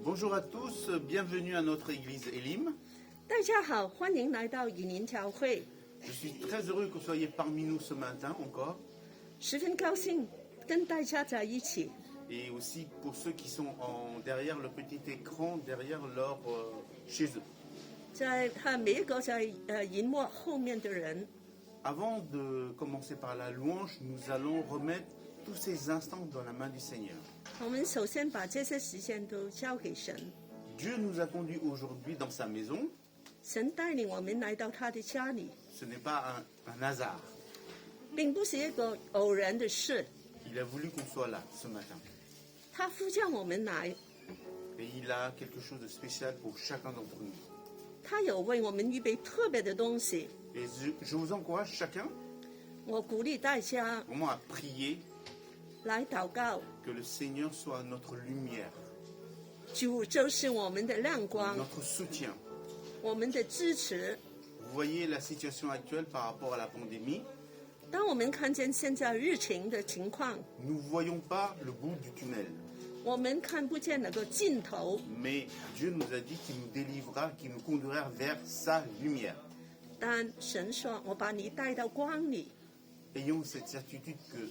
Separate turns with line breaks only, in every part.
Bonjour à tous, bienvenue à notre église Elim.
大家好，欢迎来到以林教会，
Je suis très heureux que vous soyez parmi nous ce matin encore.
十分高兴跟大家在一起。
Et aussi pour ceux qui sont derrière le petit écran, derrière leur chez eux.
在他每一个在荧幕后面的人，
Avant de commencer par la louange, nous allons remettre tous ces instants dans la main du Seigneur.
我们首先把这些时间都交给神。
Dieu nous a conduits aujourd'hui dans sa maison.
神带领我们来到他的家里，
Ce n'est pas un hasard.
并不是一个偶然的事。
Il a voulu qu'on soit là ce matin.
他呼叫我们来，
Et il a quelque chose de spécial pour chacun d'entre nous.
他有为我们预备特别的东西。
Et je vous encourage chacun
我鼓励大家
vraiment à prier
来祷告，
que le Seigneur soit notre lumière,
主就是我们的亮光，
notre soutien.
我们的支持。
Vous voyez la situation actuelle par rapport à la pandémie.
当我们看见现在疫情的情况，
Nous ne voyons pas le bout du tunnel.
我们看不见那个尽头，
Mais Dieu nous a dit qu'il nous délivrera, qu'il nous conduira vers sa lumière.
但神说：“我把你带到光里。
Ayons cette certitude que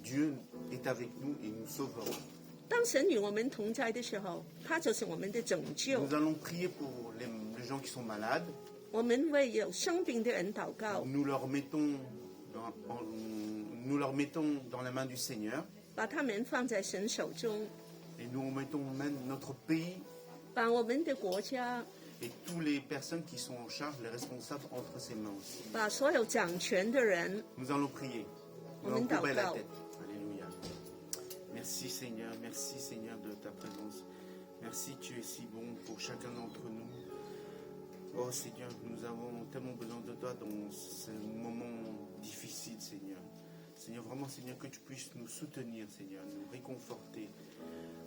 Dieu est avec nous et nous sauvera. ”
当神与我们同在的时候，他就是我们的拯救。
Nous allons prier pour les gens qui sont malades.
我们为有生病的人祷告，
Nous leur mettons dans la main du Seigneur
把他们放在神手中，
et nous mettons même notre pays
把我们的国家，
et toutes les personnes qui sont en charge, les responsables, entre ses mains aussi.
把所有掌权的人，
Nous allons prier. Nous
Amen.
allons couper la
D'accord.
tête. Alléluia. Merci Seigneur de ta présence. Merci, tu es si bon pour chacun d'entre nous. Oh Seigneur, nous avons tellement besoin de toi dans ce moment difficile, Seigneur. Seigneur, vraiment Seigneur, que tu puisses nous soutenir, Seigneur, nous réconforter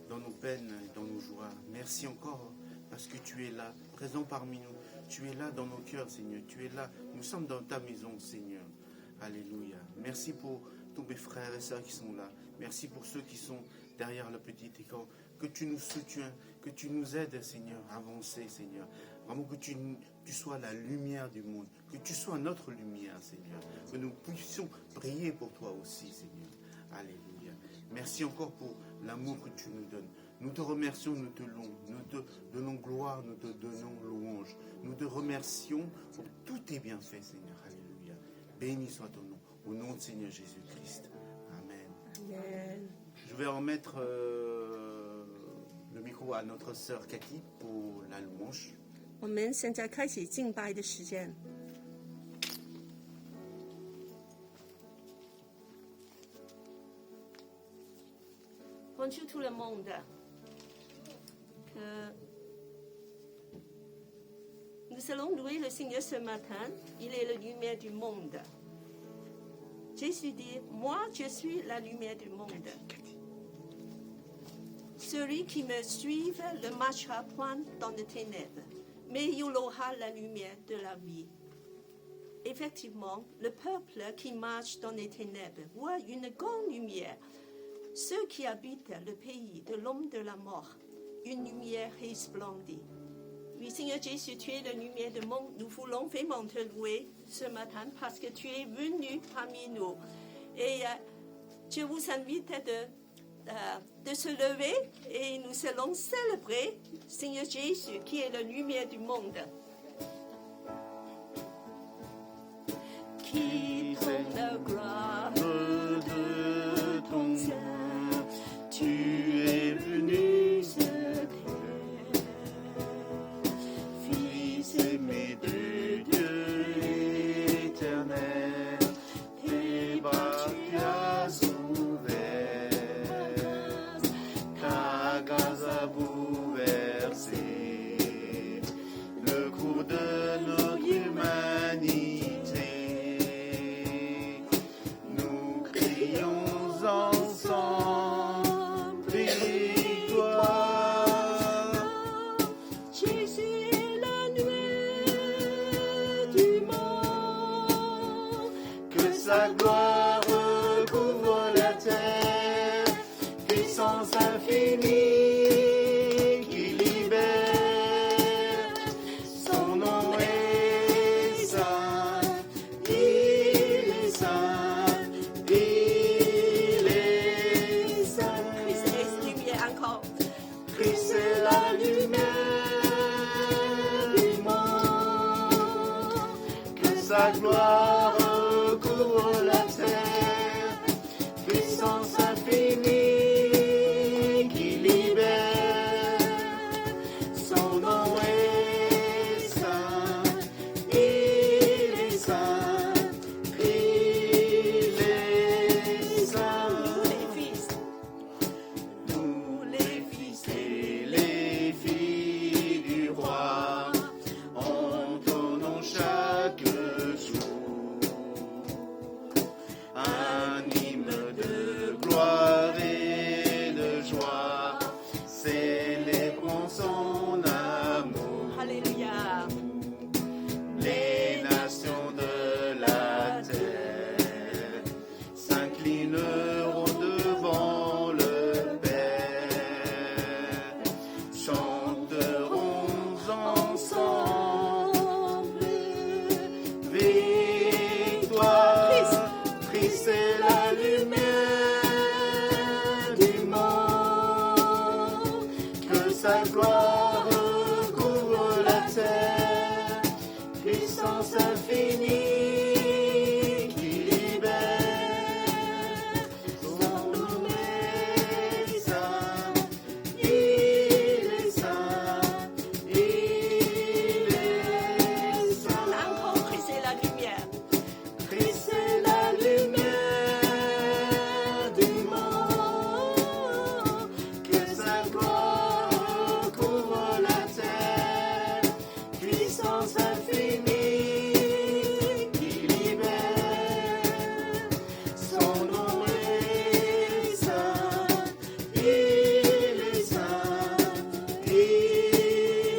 dans nos peines et dans nos joies. Merci encore parce que tu es là, présent parmi nous. Tu es là dans nos cœurs, Seigneur. Tu es là. Nous sommes dans ta maison, Seigneur. Alléluia. Merci pour tous mes frères et sœurs qui sont là. Merci pour ceux qui sont derrière le petit écran. Que tu nous soutiens, que tu nous aides, Seigneur, à avancer, Seigneur. Vraiment que tu sois la lumière du monde. Que tu sois notre lumière, Seigneur. Que nous puissions briller pour toi aussi, Seigneur. Alléluia. Merci encore pour l'amour que tu nous donnes. Nous te remercions, nous te louons, nous te donnons gloire, nous te donnons louange. Nous te remercions pour tous tes bienfaits, Seigneur. Alléluia. Béni soit ton nom. Au nom de Seigneur Jésus-Christ. Amen.
Amen。
Je vais remettre le micro à notre sœur Cathy pour la louange.
我们现在开始敬拜的时间。Bonjour tout le monde. Que nous allons louer le Seigneur ce matin. Il est la lumière du monde. Jésus dit, moi je suis la lumière du monde. Celui qui me suit ne marchera point dans les ténèbres, mais il aura la lumière de la vie. Effectivement, le peuple qui marche dans les ténèbres voit une grande lumière. Ceux qui habitent le pays de l'homme de la mort, une lumière resplendit. Oui, Seigneur Jésus, tu es la lumière du monde. Nous voulons vraiment te louer ce matin parce que tu es venu parmi nous. Et je vous invite de se lever et nous allons célébrer Seigneur Jésus qui est la lumière du monde. Quittons la gloire de ton sein, tu es venu sur terre, Fils aimé de Dieu éternel, tes bras tu as ouverts, ta grâce a bouleversé le cours de notre humanité. Nous crions ensemble victoire. Jésus est la lumière du monde. Que sa gloire recouvre la terre, puissance infinie.
sa gloire recouvre la terre, puissance infinie qui libère. Son nom est saint, il est saint, il est saint.
Nous les fils
Et les filles du roi entonnons chaque jour un hymne de gloire et de joie, célébrons son amour.
Alléluia.
Les nations de la terre s'inclineront devant le Père, chanteront ensemble victoire. Christ est la lumière du monde, que sa gloire recouvre la terre, puissance infinie qui libère. Son nom est saint, il est saint, il est saint.
Encore, Christ est la lumière.
Christ est la lumière du monde, que sa gloire recouvre la terre, puissance infinie qui libère. Son nom est saint, il est saint, il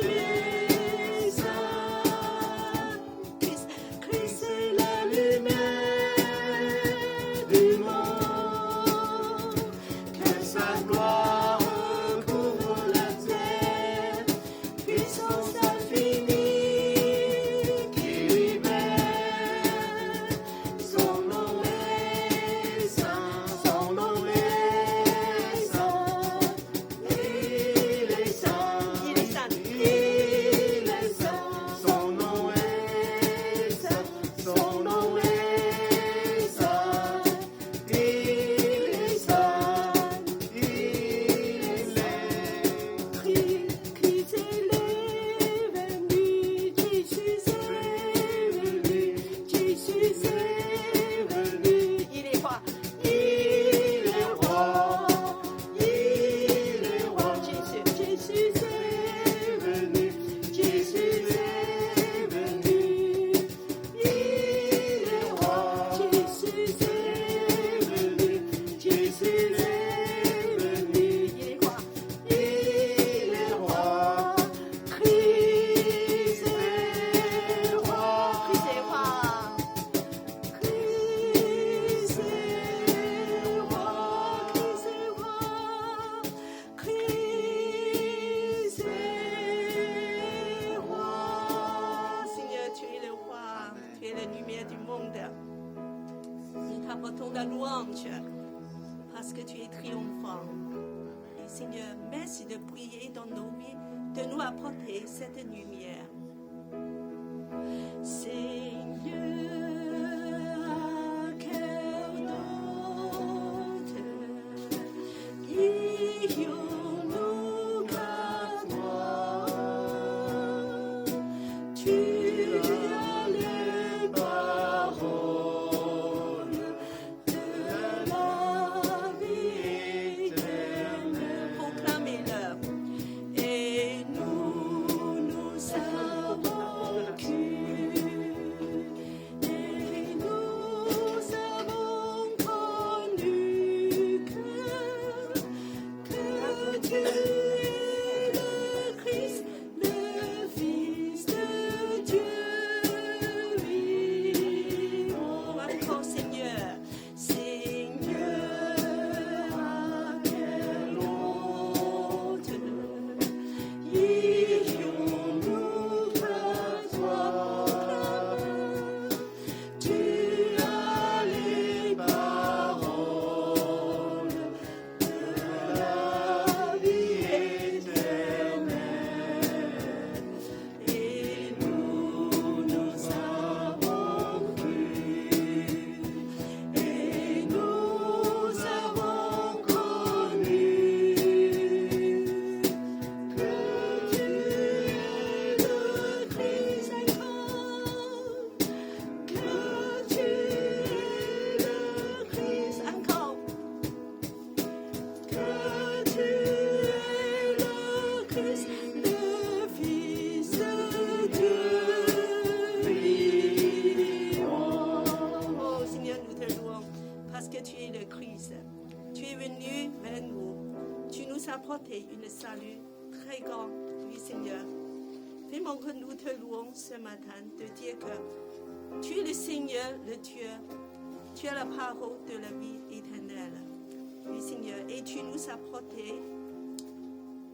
est saint. Christ est la lumière du monde, que sa gloire recouvre la terre, puissance infinie qui libère. Son nom est saint, son nom est saint, il est saint,
Il est saint.
il est saint, son nom est saint, son nom est saint, il est saint, il est.
Christ est venu, Jésus est venu, Jésus est venu. Il est roi.
Il est roi, il est roi.
Jésus est
venu, Jésus est venu. Il est roi,
Jésus est
venu, Jésus est venu.
Il est roi.
Il est roi, Christ est roi.
Christ est roi.
Christ est roi, Christ est roi, Christ est roi.
Seigneur, tu es le roi, tu es la lumière du monde. Nous t'apportons la louange parce que tu es triomphant. Et Seigneur, merci de briller dans nos vies, de nous apporter cette lumière. Seigneur, à cœur d'autre, lions-nous qu'à toi. Tu as les paroles de la vie éternelle. Proclamez-le. Et nous savons nous apporter une salut très grand, oui Seigneur. Vraiment que nous te louons ce matin de dire que tu es le Seigneur, le Dieu. Tu as la parole de la vie éternelle. Oui Seigneur, et tu nous as apporté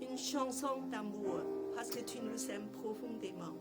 une chanson d'amour parce que tu nous aimes profondément.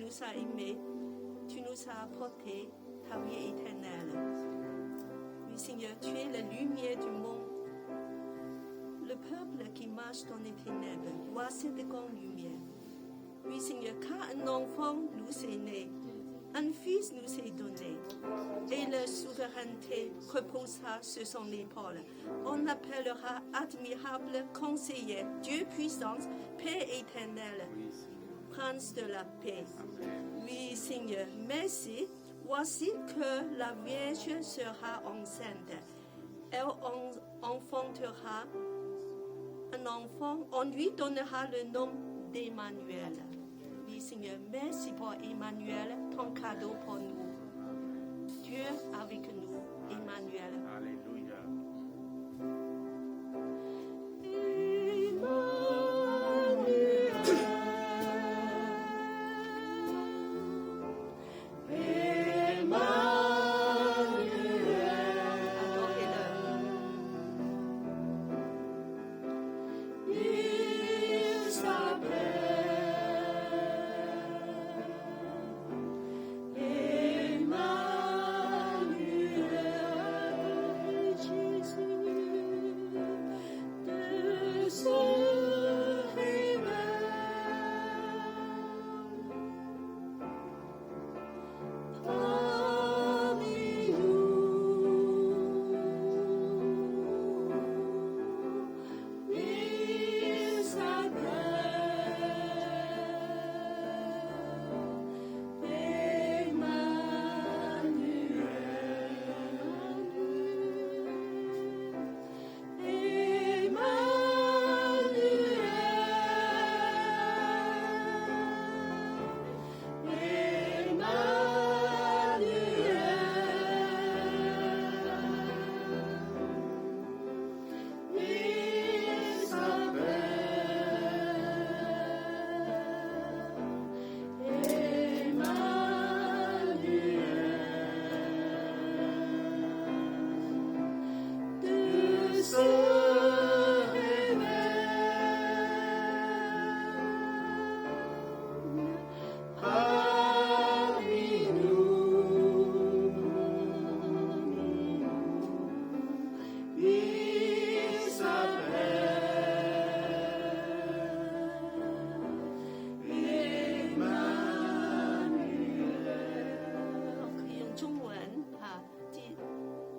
nous as aimés, tu nous as apporté ta vie éternelle. Oui, Seigneur, tu es la lumière du monde. Le peuple qui marche dans les ténèbres voit cette grande lumière. Oui, Seigneur, car un enfant nous est né, un fils nous est donné, et la souveraineté reposera sur son épaule. On l'appellera admirable conseiller, Dieu puissant, Père éternel, Prince de la paix. Oui, Seigneur, merci. Voici que la Vierge sera enceinte. Elle enfantera un enfant. On lui donnera le nom d'Emmanuel. Oui, Seigneur, merci pour Emmanuel, ton cadeau pour nous. Dieu avec nous, Emmanuel.
Alléluia.
Adorez-le.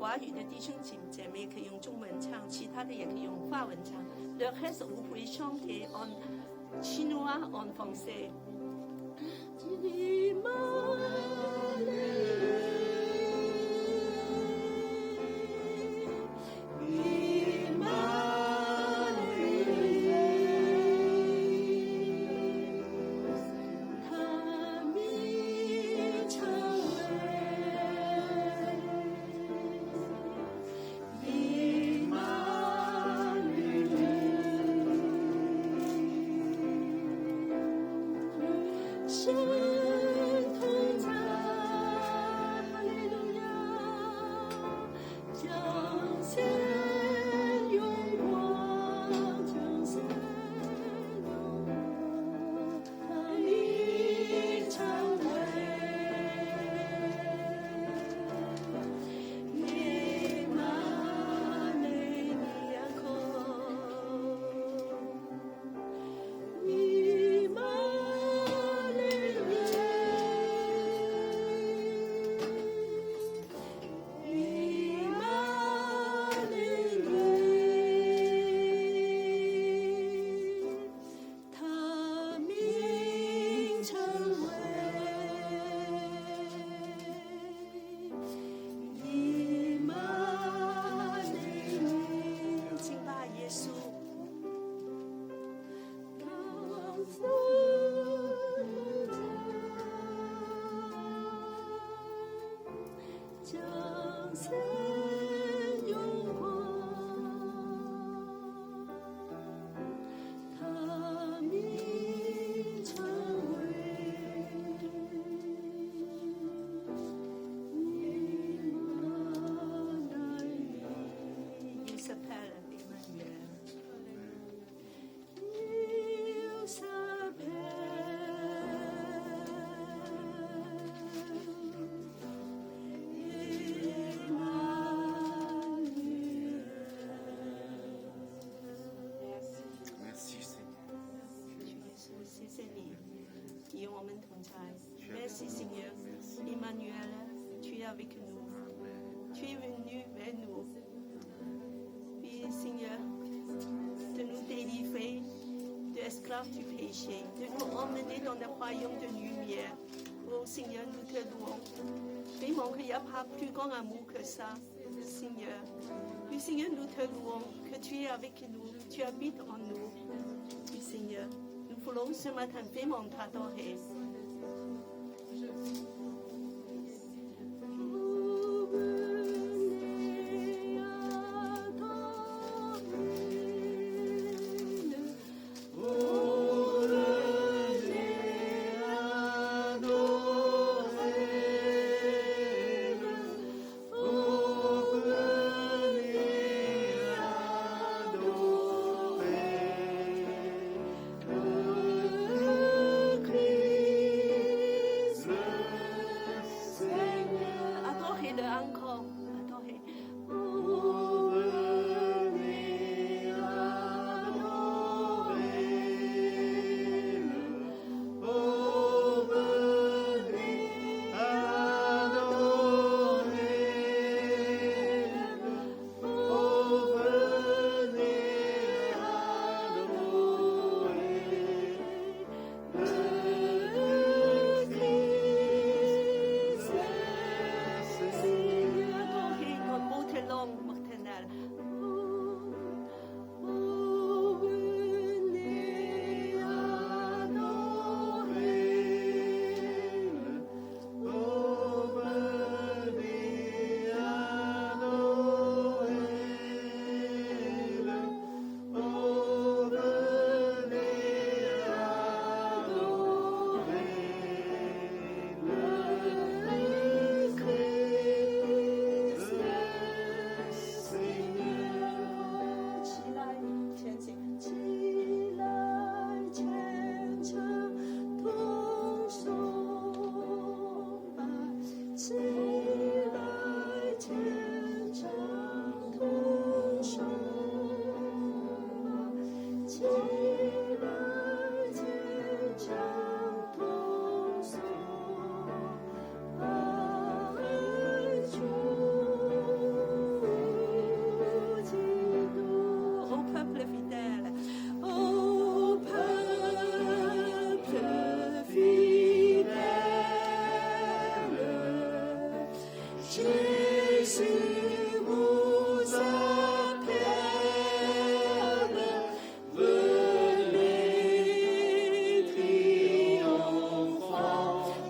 华语的弟兄姐妹可以用中文唱，其他的也可以用法文唱。Le reste, vous pouvez chanter en chinois, en français. Merci Seigneur. Emmanuel, tu es avec nous. Tu es venu vers nous. Oui Seigneur, de nous délivrer de esclaves du péché, de nous emmener dans le royaume de lumière. Oh Seigneur, nous te louons. Vraiment qu'il n'y a pas plus grand amour que ça, Seigneur. Oui Seigneur, nous te louons, que tu es avec nous, tu habites en nous. Oui Seigneur, nous voulons ce matin vraiment t'adorer.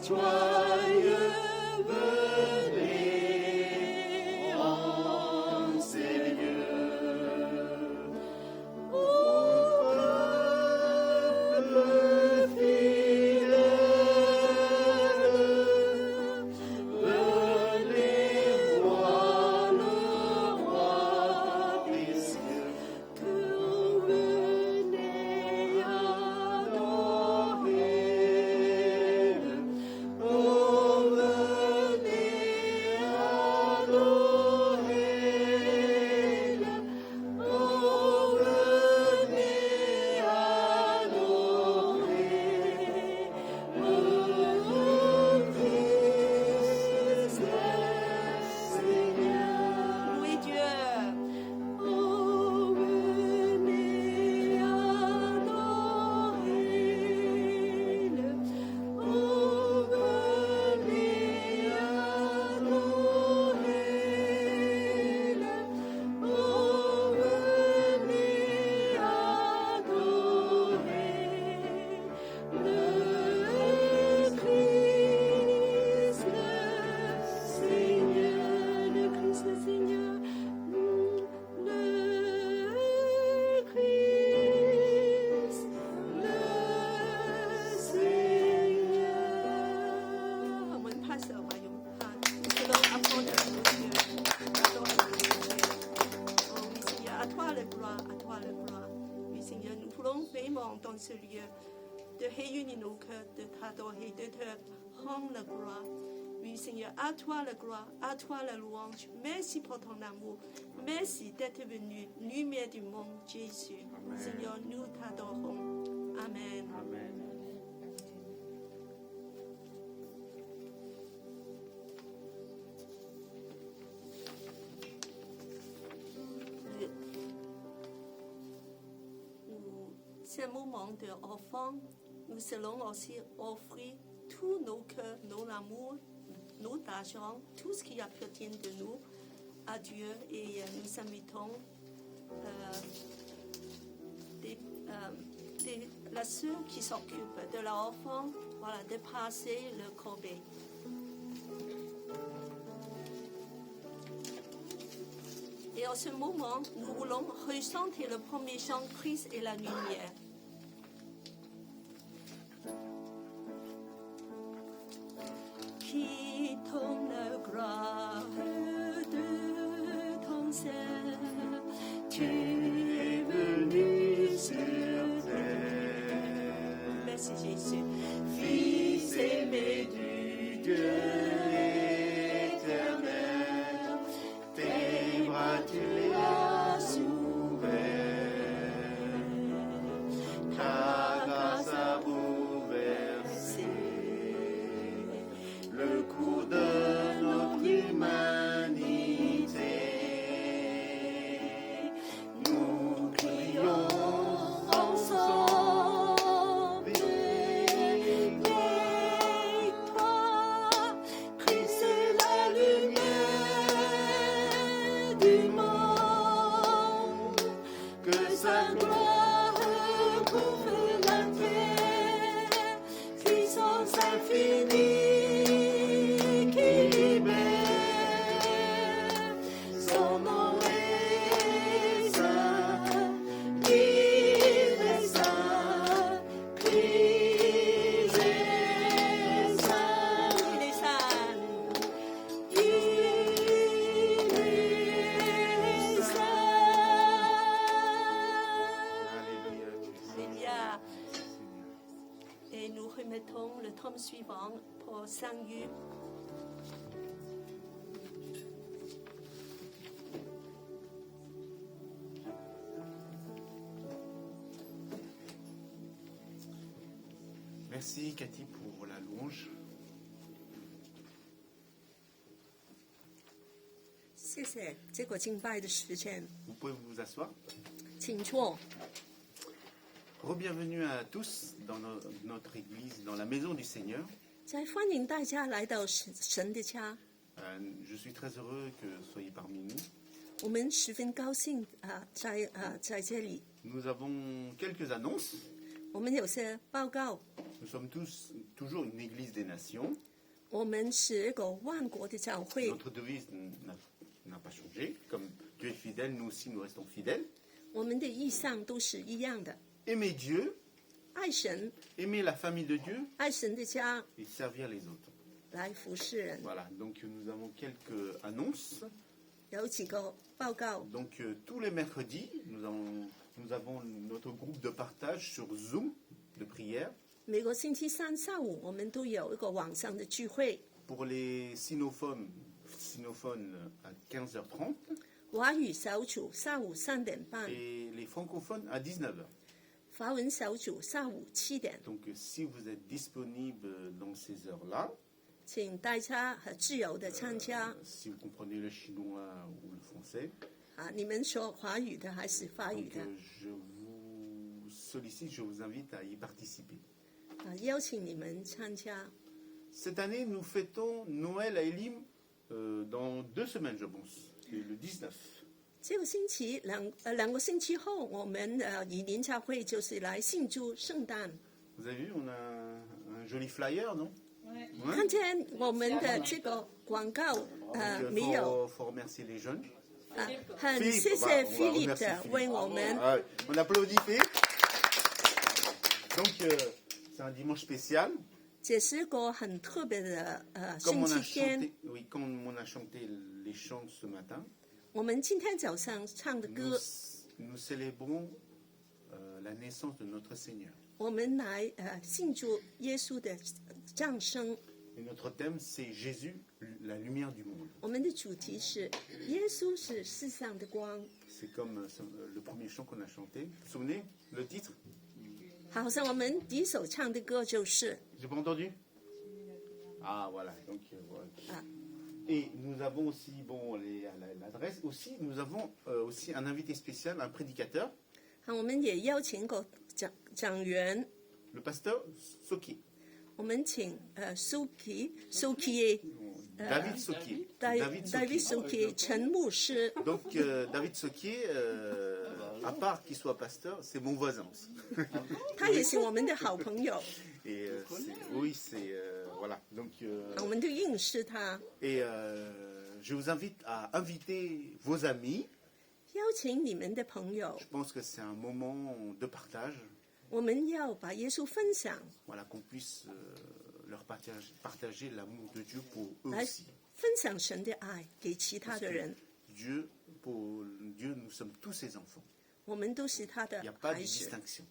joyeux venez en ces lieux. Ô peuple fidèle, venez voir le roi des cieux, que venez adorer. Oh, venez adorer. Oh, venez adorer. Oh, Christ le Seigneur. Louez Dieu. Oh, venez adorer. Oh, venez adorer. Oh, venez adorer le Christ le Seigneur, le Christ le Seigneur, le Christ le Seigneur. 我们拍手吧，用啊，这个阿婆的主角，都是哦，oui Seigneur, à toi le gloire, à toi le gloire. Oui Seigneur, nous voulons vraiment dans ce lieu de réunir nos cœurs, de t'adorer, de te rendre la gloire. Oui Seigneur, à toi la gloire, à toi la louange. Merci pour ton amour. Merci d'être venu, lumière du monde, Jésus.
Amen.
Seigneur, nous t'adorons. Amen.
Amen.
C'est un moment d'offrande. Nous allons aussi offrir tous nos cœurs, nos amours, nos argent, tout ce qui appartient de nous à Dieu. Et nous invitons la sœur qui s'occupe de l'offrande, voilà, de passer le corbeille. Et en ce moment, nous voulons ressentir le premier chant, Christ et la lumière. Qui tombe la grâce de ton sein, tu es venu sur terre. Merci Jésus. Fils aimé du Dieu éternel, tes bras tu les as ouverts, ta grâce a bouleversé le cours de notre humanité. Nous crions ensemble, victoire, Christ est la lumière du monde, que sa gloire recouvre la terre, puissance infinie. Et nous remettons le tome suivant pour Sang-Yu.
Merci Cathy pour la louange.
谢谢这个敬拜的时间，
Vous pouvez vous asseoir.
请坐。
Re-bienvenue à tous dans notre église, dans la maison du Seigneur.
再欢迎大家来到神的家，
Je suis très heureux que vous soyez parmi nous.
我们十分高兴在这里。
Nous avons quelques annonces.
我们有些报告，
Nous sommes tous toujours une église des nations.
我们是一个万国的教会，
Notre devise n'a pas changé. Comme Dieu est fidèle, nous aussi nous restons fidèles.
我们的意向都是一样的，
Aimer Dieu,
爱神，
aimer la famille de Dieu
爱神的家，
et servir les autres.
来服侍人。
Voilà, donc nous avons quelques annonces.
有几个报告，
Donc tous les mercredis, nous avons notre groupe de partage sur Zoom de prière.
每个星期三下午我们都有一个网上的聚会。
Pour les sinophones à 15h30
华语小组下午3点半，
et les francophones à 19h.
法文小组下午7点。
Donc si vous êtes disponible dans ces heures-là,
请大家自由的参加。
si vous comprenez le chinois ou le français,
你们说华语的还是法语
donc,
的？
je vous sollicite, je vous invite à y participer.
邀请你们参加。
Cette année, nous fêtons Noël à Elim dans 2 semaines, je pense, le 19.
这个星期两个星期后，我们以林教会就是来庆祝圣诞。
Vous avez vu, on a un joli flyer, non?
看见我们的这个广告
Donc,
没有？
faut remercier les jeunes.
很
Philippe,
谢
on
谢
va
Philippe
remercier
的
Philippe.
为我们
Ah, on applaudit Philippe. Donc, c'est un dimanche spécial.
这是个很特别的
Comme
星
on
期
a
天。
chanté, oui, comme on a chanté les chants ce matin,
我们今天早上唱的
nous,
歌，
nous célébrons la naissance de notre Seigneur.
我们来庆祝耶稣的降生。
Et notre thème, c'est Jésus, la lumière du monde.
我们的主题是耶稣是世上的光，
C'est comme le premier chant qu'on a chanté. Vous vous souvenez le titre?
好像我们第一首唱的歌就是。
J'ai pas entendu? Ah, voilà. Donc, voilà.
Ah.
Et nous avons aussi, bon, l'adresse. Aussi, nous avons aussi un invité spécial, un prédicateur,
我们也邀请过讲员，
le pasteur Soki.
我们请Suki
David Soki.
David Suki 陈牧师。
Donc, David Soki, à part qu'il soit pasteur, c'est mon voisin aussi.
他也是我们的好朋友，
Et oui, c'est. Voilà. Donc,
我们都认识他。
et je vous invite à inviter vos amis.
邀请你们的朋友，
Je pense que c'est un moment de partage.
我们要把耶稣分享，
Voilà, qu'on puisse leur partager l'amour de Dieu pour eux
来
aussi.
分享神的爱给其他的人。
Pour Dieu, nous sommes tous ses enfants.
我们都是他
Il
的
n'y a pas de
孩子，
distinction.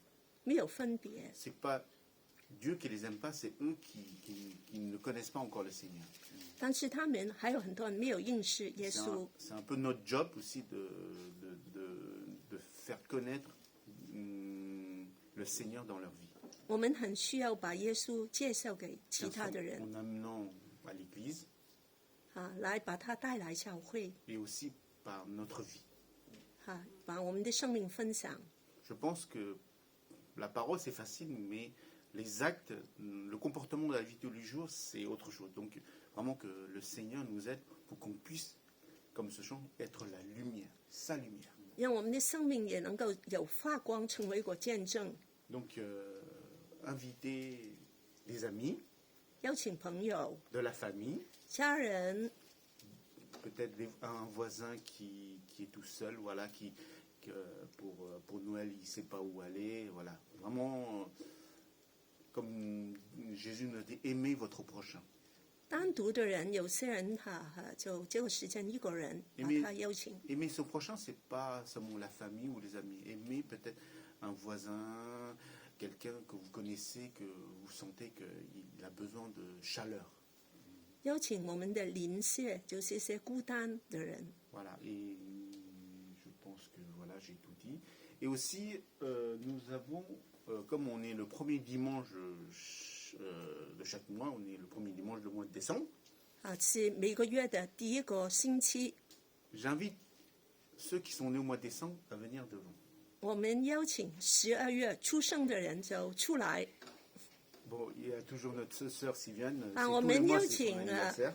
没有分别。
C'est pas Dieu qui les aime pas, c'est eux qui ne connaissent pas encore le Seigneur.
但是他们还有很多人没有认识耶
C'est
稣。
un peu notre job aussi de faire connaître le Seigneur dans leur vie.
我们很需要把耶稣介绍给其
Bien
他
sûr,
的人
en amenant à l'Église
来把他带来教会
et aussi par notre vie.
把我们的生命分享。
Je pense que la parole c'est facile, mais les actes, le comportement de la vie de tous les jours, c'est autre chose. Donc vraiment que le Seigneur nous aide pour qu'on puisse, comme ce chant, être la lumière, sa lumière.
让我们的生命也能够有发光，成为一个见证。
Donc inviter des amis,
邀请朋友、
de la famille,
家人，
peut-être un voisin qui est tout seul, voilà, pour Noël il ne sait pas où aller, voilà. Vraiment, comme Jésus nous dit, aimez votre prochain.
单独的人，有些人就这个时间一个人把他邀请。
Aimer son prochain, c'est pas seulement la famille ou les amis. Aimer peut-être un voisin, quelqu'un que vous connaissez, que vous sentez qu'il a besoin de chaleur.
邀请我们的邻舍，就是一些孤单的人。
Voilà, et je pense que voilà, j'ai tout dit. Et aussi, nous avons, comme on est le premier dimanche de chaque mois, on est le premier dimanche du mois de décembre.
是每个月的第一个星期。
J'invite ceux qui sont nés au mois de décembre à venir devant.
我们邀请12月出生的人就出来。
Bon, il y a toujours notre sœur Sylviane.
我
tous les
们
mois,
邀
c'est
请
son anniversaire.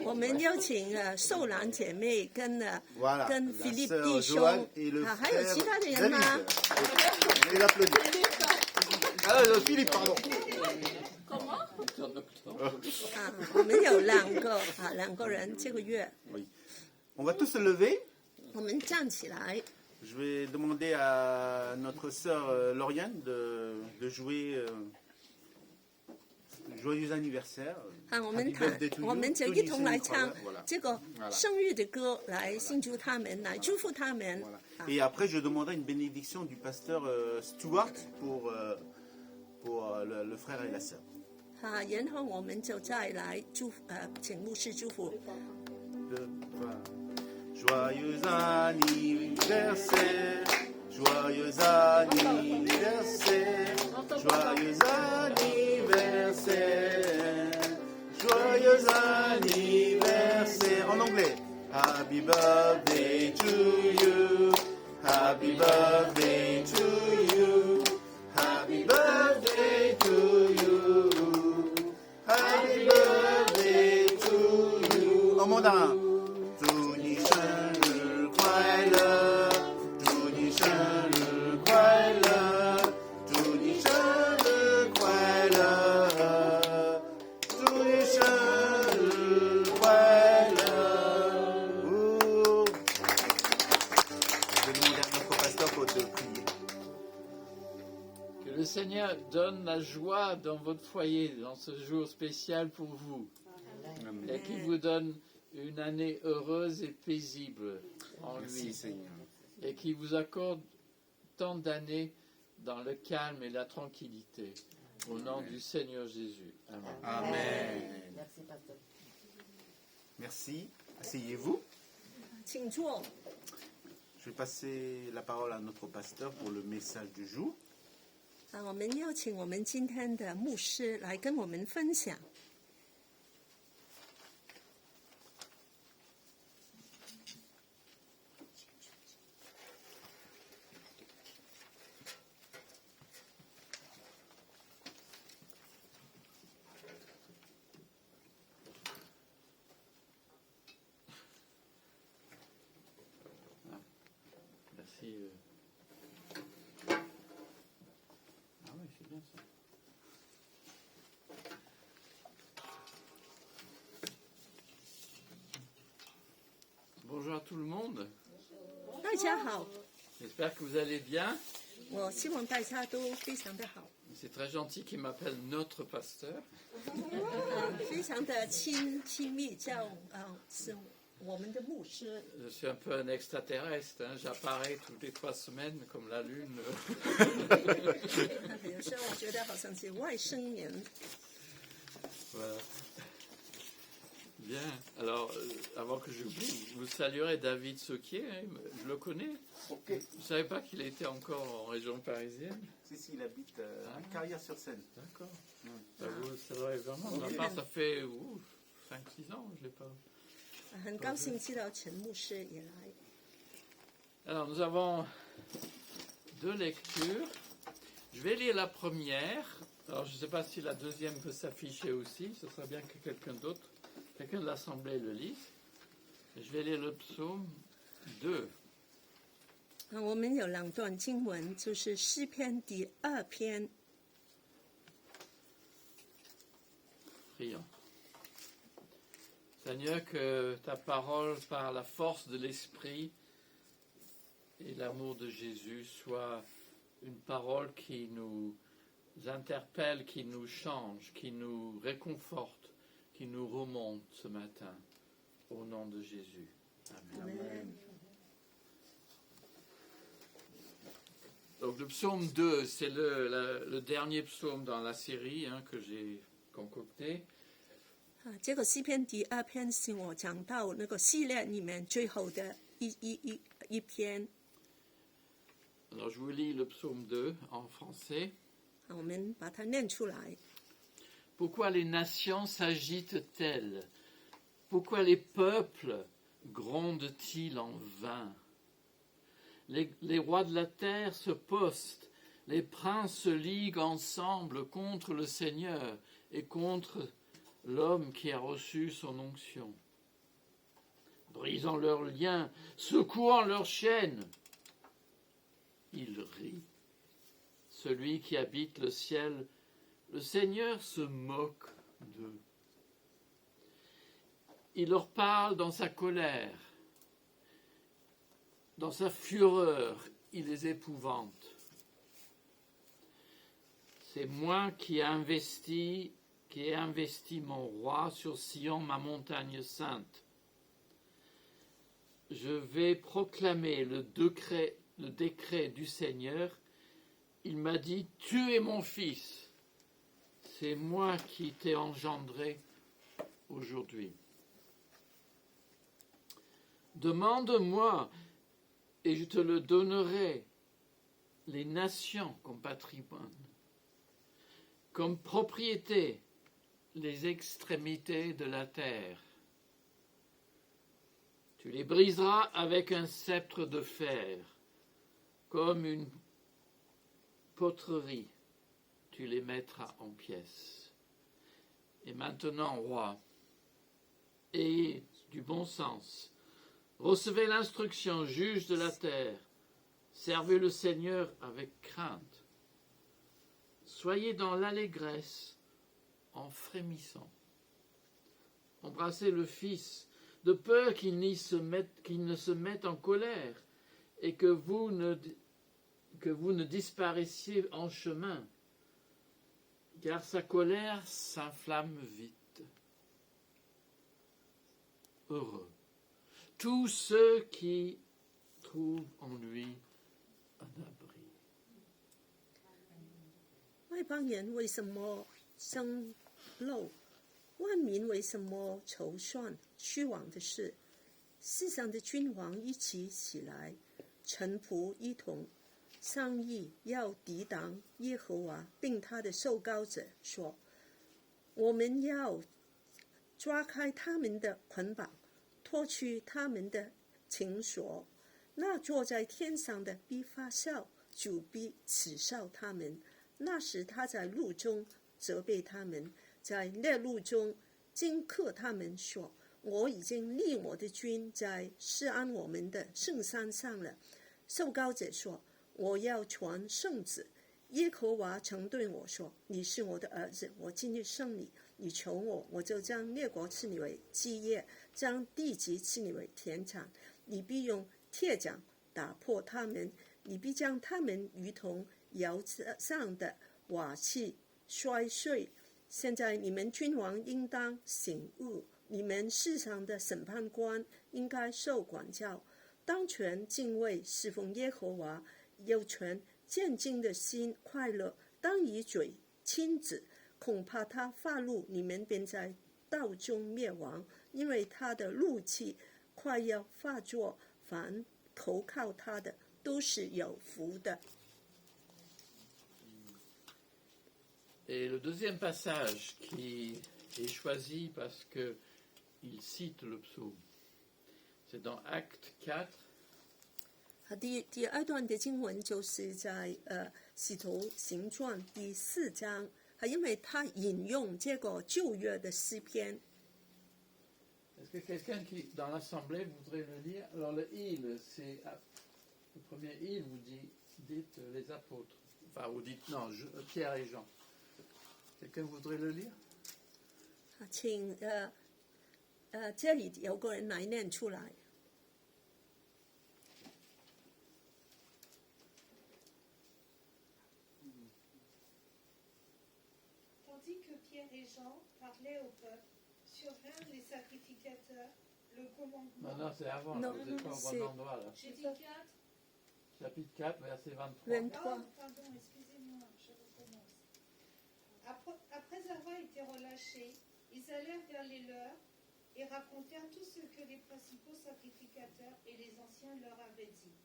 我们邀请寿兰姐妹跟
Voilà,
跟
la
Philippe
sœur
弟
Joanne
兄
et le
还有
frère
其他的人吗？
David. On les applaudit. Ah, Philippe, pardon.
En octobre.
我们有两个人这个月，
Oui. On va tous se lever.
我们站起来。
Je vais demander à notre sœur Lauriane de jouer Joyeux anniversaire.
我们
Happy birthday to you.
我们就
祝
一
你
同
生日快
来唱
乐，voilà.
这个生日的歌，来庆祝他们，来祝福他们。
Voilà. Et après, je demanderai une bénédiction du pasteur Stuart pour le frère et la sœur.
然后我们就再来请牧师祝福。
Joyeux anniversaire, joyeux anniversaire, joyeux anniversaire, joyeux anniversaire. En anglais. Happy birthday to you, happy birthday to you, happy birthday to you, happy birthday to you. En mandarin. 祝你生日快乐，祝你生日快乐，祝你生日快乐，祝你生日快乐。Je vais demander à notre pasteur de prier.
Que le Seigneur donne la joie dans votre foyer, dans ce jour spécial pour vous. Et qu'il vous donne une année heureuse et paisible en
Merci
lui.
Seigneur.
Et qu'il vous accorde tant d'années dans le calme et la tranquillité. Au nom du Seigneur Jésus. Amen.
Amen.
Merci, pasteur.
Merci. Asseyez-vous.
请坐。
Je vais passer la parole à notre pasteur pour le message du jour.
我们邀请我们今天的牧师来跟我们分享。
Merci. Ah oui, c'est bien ça. Bonjour à tout le monde.
大家好，
J'espère que vous allez bien.
我希望大家都非常的好，
C'est très gentil qu'il m'appelle notre pasteur.
非常的亲密，叫是我们的牧师。
Je suis un peu un extraterrestre. Hein. J'apparais toutes les 3 semaines comme la lune.
有时候我觉得好像是外星人。
Voilà. Bien. Alors, avant que j'oublie, vous saluerez David Soquier. Hein. Je le connais.
Ok.
Je ne savais pas qu'il était encore en région parisienne.
Si, il habite à Carrière-sur-Seine.
D'accord. Bah, vous le saluerez vraiment. De ma part, ça fait 5-6 ans que je ne l'ai pas.
很高兴知道陈牧师也来。
Alors, nous avons 2 lectures. Je vais lire la première. Alors, je ne sais pas si la deuxième peut s'afficher aussi. Ce serait bien que quelqu'un d'autre, quelqu'un de l'Assemblée le lise. Et je vais lire le psaume 2.
我们有2段经文，就是诗篇第2篇。
Prions. Seigneur, que ta parole, par la force de l'Esprit et l'amour de Jésus, soit une parole qui nous interpelle, qui nous change, qui nous réconforte, qui nous remonte ce matin. Au nom de Jésus.
Amen.
Donc le psaume 2, c'est le dernier psaume dans la série que j'ai concocté.
这个诗篇第2篇是我讲到那个系列里面最后的一篇。
Alors je vous lis le psaume 2 en français.
我们把它念出来。
Pourquoi les nations s'agitent-elles? Pourquoi les peuples grondent-ils en vain? Les rois de la terre se postent, les princes se liguent ensemble contre le Seigneur et contre l'homme qui a reçu son onction. Brisant leurs liens, secouant leurs chaînes, il rit. Celui qui habite le ciel le Seigneur se moque d'eux. Il leur parle dans sa colère, dans sa fureur, il les épouvante. C'est moi qui ai investi mon roi sur Sion, ma montagne sainte. Je vais proclamer le décret du Seigneur. Il m'a dit, tu es mon fils. C'est moi qui t'ai engendré aujourd'hui. Demande-moi et je te le donnerai, les nations comme patrimoine, comme propriété, les extrémités de la terre. Tu les briseras avec un sceptre de fer, comme une poterie, tu les mettras en pièces. Et maintenant, roi, ayez du bon sens, recevez l'instruction, juge de la terre, servez le Seigneur avec crainte, soyez dans l'allégresse en frémissant, embrassez le Fils, de peur qu'il ne se mette en colère et que vous ne disparaissiez en chemin, car sa colère s'inflamme vite. Heureux tous ceux qui trouvent en lui un abri.
外邦人为什么生怒？万民为什么筹算虚妄的事？世上的君王一起来，臣仆一同商议，要抵挡耶和华，并他的受膏者，说：我们要抓开他们的捆绑，脱去他们的情锁。那坐在天上的必发笑，主必耻笑他们。那时他在怒中责备他们，在烈怒中惊吓他们，说：我已经立我的君在施安我们的圣山上了。受膏者说：我要传圣旨。耶和华曾对我说：你是我的儿子，我今日生你。你求我，我就将列国赐你为基业，将地级赐你为田产。你必用铁掌打破他们，你必将他们如同窑上的瓦器摔碎。现在你们君王应当醒悟，你们世上的审判官应该受管教，当全敬畏侍奉耶和华，有全见经的心快乐，当以嘴亲子，恐怕他发怒，你们便在道中灭亡，因为他的怒气快要发作，凡投靠他的都是有福的。
Et le deuxième passage qui est choisi parce qu'il cite le psaume, c'est dans Acte 4.
第二段的经文就是在使徒行传第4章，因为他引用这个旧约的诗篇。
Est-ce que quelqu'un qui, dans l'assemblée, voudrait le lire? Alors le il, c'est le premier il, vous dites les apôtres. Enfin, vous dites non, Pierre et Jean. Quelqu'un voudrait le lire?
请这里有个人来念出来。
Tandis que Pierre et Jean parlaient au peuple, survinrent les sacrificateurs, le commandement.
Non, c'est avant,
Non,
là, vous n'êtes pas au bon endroit. Là.
J'ai dit 4.
Chapitre 4, verset 23.
23.
Oh, pardon, excusez-moi, je recommence. Après avoir été relâchés, ils allèrent vers les leurs et racontèrent tout ce que les principaux sacrificateurs et les anciens leur avaient dit.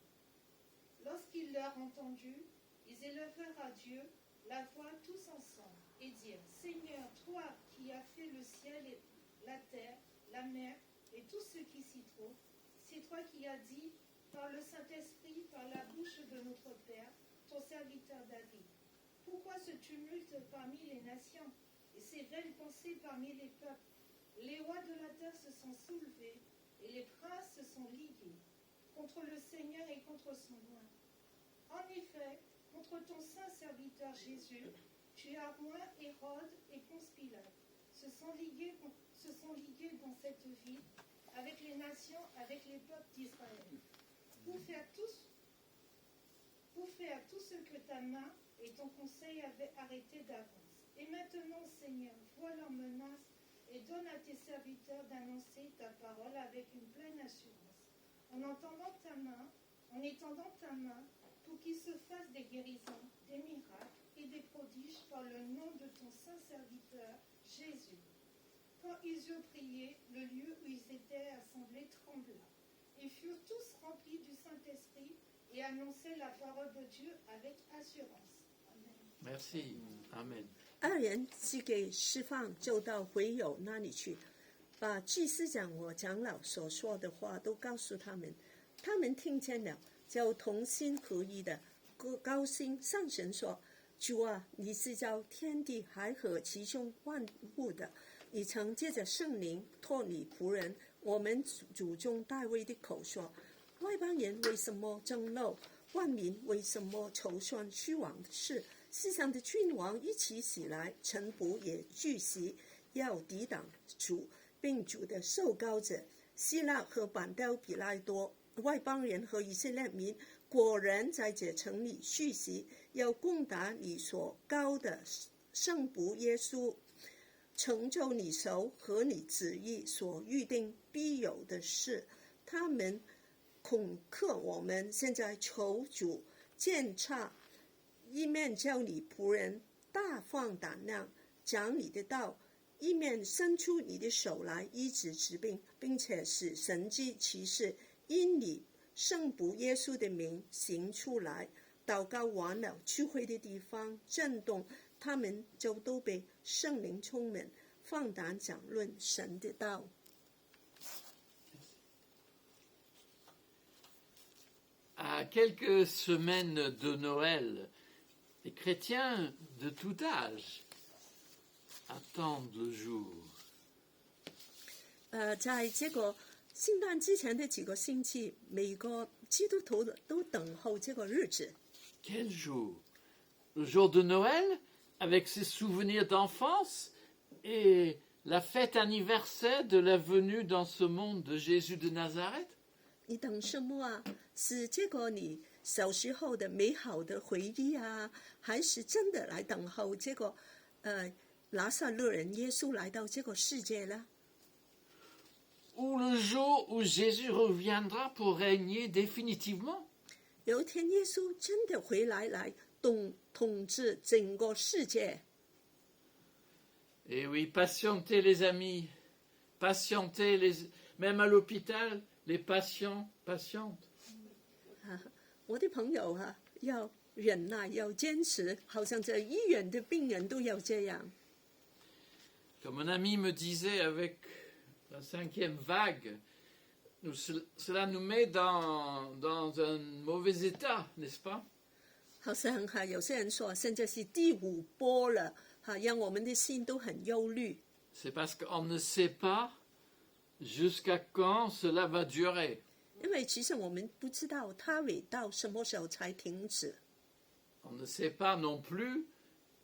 Lorsqu'ils l'eurent entendu, ils élevèrent à Dieu la voix tous ensemble et dirent: Seigneur, toi qui as fait le ciel et la terre, la mer et tout ce qui s'y trouve, c'est toi qui as dit par le Saint-Esprit, par la bouche de notre Père, ton serviteur David. Pourquoi ce tumulte parmi les nations et ces vaines pensées parmi les peuples? Les rois de la terre se sont soulevés et les princes se sont ligués contre le Seigneur et contre son roi. En effet, contre ton saint serviteur Jésus, tu tu as oint Hérode et Ponce Pilate, se sont liés dans cette ville avec les nations, avec les peuples d'Israël, pour faire tout ce que ta main et ton conseil avaient arrêté d'avance. Et maintenant, Seigneur, vois leurs menaces et donne à tes serviteurs d'annoncer ta parole avec une pleine assurance. En étendant ta main, pour qu'il se fasse des guérisons, des miracles et des prodiges par le nom de ton saint serviteur, Jésus. Quand ils eurent prié, le lieu où ils étaient assemblés trembla. Ils furent tous remplis du Saint-Esprit et annonçaient la parole de Dieu avec assurance. Amen.
Merci. Amen.
二人既给释放，就到会友那里去，把祭司长和长老所说的话都告诉他们。他们听见了，就同心合一的高兴上神说：“主啊，你是造天地海和其中万物的，你曾借着圣灵托你仆人我们祖宗大卫的口说：外邦人为什么争斗？万民为什么筹算虚妄的事？世上的君王一起起来，臣仆也聚集，要抵挡主，并主的受膏者希腊和本都比拉多，外邦人和以色列民果然在这城里聚集，要攻打你所膏的圣仆耶稣，成就你手和你旨意所预定必有的事。他们恐吓我们，现在求主鉴察，一面叫你仆人大放胆量讲你的道，一面伸出你的手来医治疾病，并且使神迹奇事因你圣仆耶稣的名行出来。祷告完了，聚会的地方震动，他们就都被圣灵充满，放胆讲论神的道。
À quelques semaines de Noël, les chrétiens de tout âge attendent le jour
在这个圣诞之前的几个星期，每个基督徒都等候这个日子。
Quel jour? Le jour de Noël, avec ses souvenirs d'enfance et la fête anniversaire de la venue dans ce monde de Jésus de Nazareth?
你等什么啊？是这个你小时候的美好的回忆啊，还是真的来等候这个拿撒勒人耶稣来到这个世界呢？
Ou le jour où Jésus reviendra pour régner définitivement?
有一天耶稣真的回来统治整个世界。
Et oui, patientez les amis, patientez même à l'hôpital, les patients patientent.
我的朋友啊，要忍耐，要坚持，好像在医院的病人都要这样。
Comme un ami me disait avec la 5e vague, cela nous met dans un mauvais état, n'est-ce pas?
好像有些人说，现在是第5波了，让我们的心都很忧虑。
C'est parce qu'on ne sait pas jusqu'à quand cela va durer.
因为其实我们不知道它会到什么时候才停止。
On ne sait pas non plus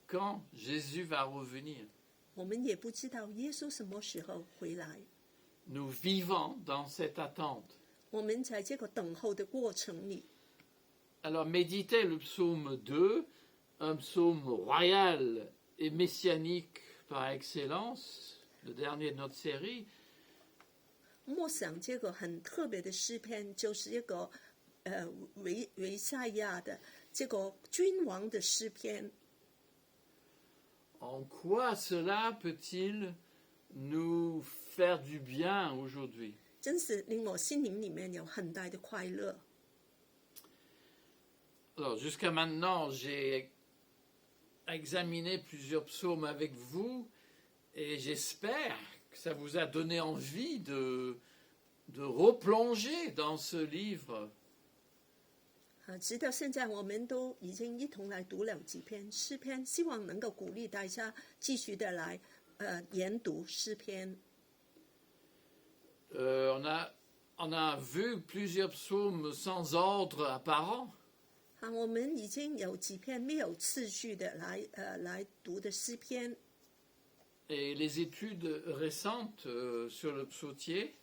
quand Jésus va revenir.
我们也不知道耶稣什么时候回来。
Nous vivons dans cette attente.
我们在这个等候的过程里，
Alors méditez le psaume 2, un psaume royal et messianique par excellence, le dernier de notre série.
默想这个很特别的诗篇，就是一个维赛亚的这个君王的诗篇。
En quoi cela peut-il nous faire du bien aujourd'hui?
真是令我心灵里面有很大的快乐。
Alors jusqu'à maintenant, j'ai examiné plusieurs psaumes avec vous et j'espère que ça vous a donné envie de replonger dans ce livre.
直到现在，我们都已经一同来读了几篇诗篇，希望能够鼓励大家继续的来研读诗篇。
On a vu plusieurs psaumes sans ordre apparent.
我们已经有几篇没有次序的来读的诗篇。
Et les études récentes sur le psautier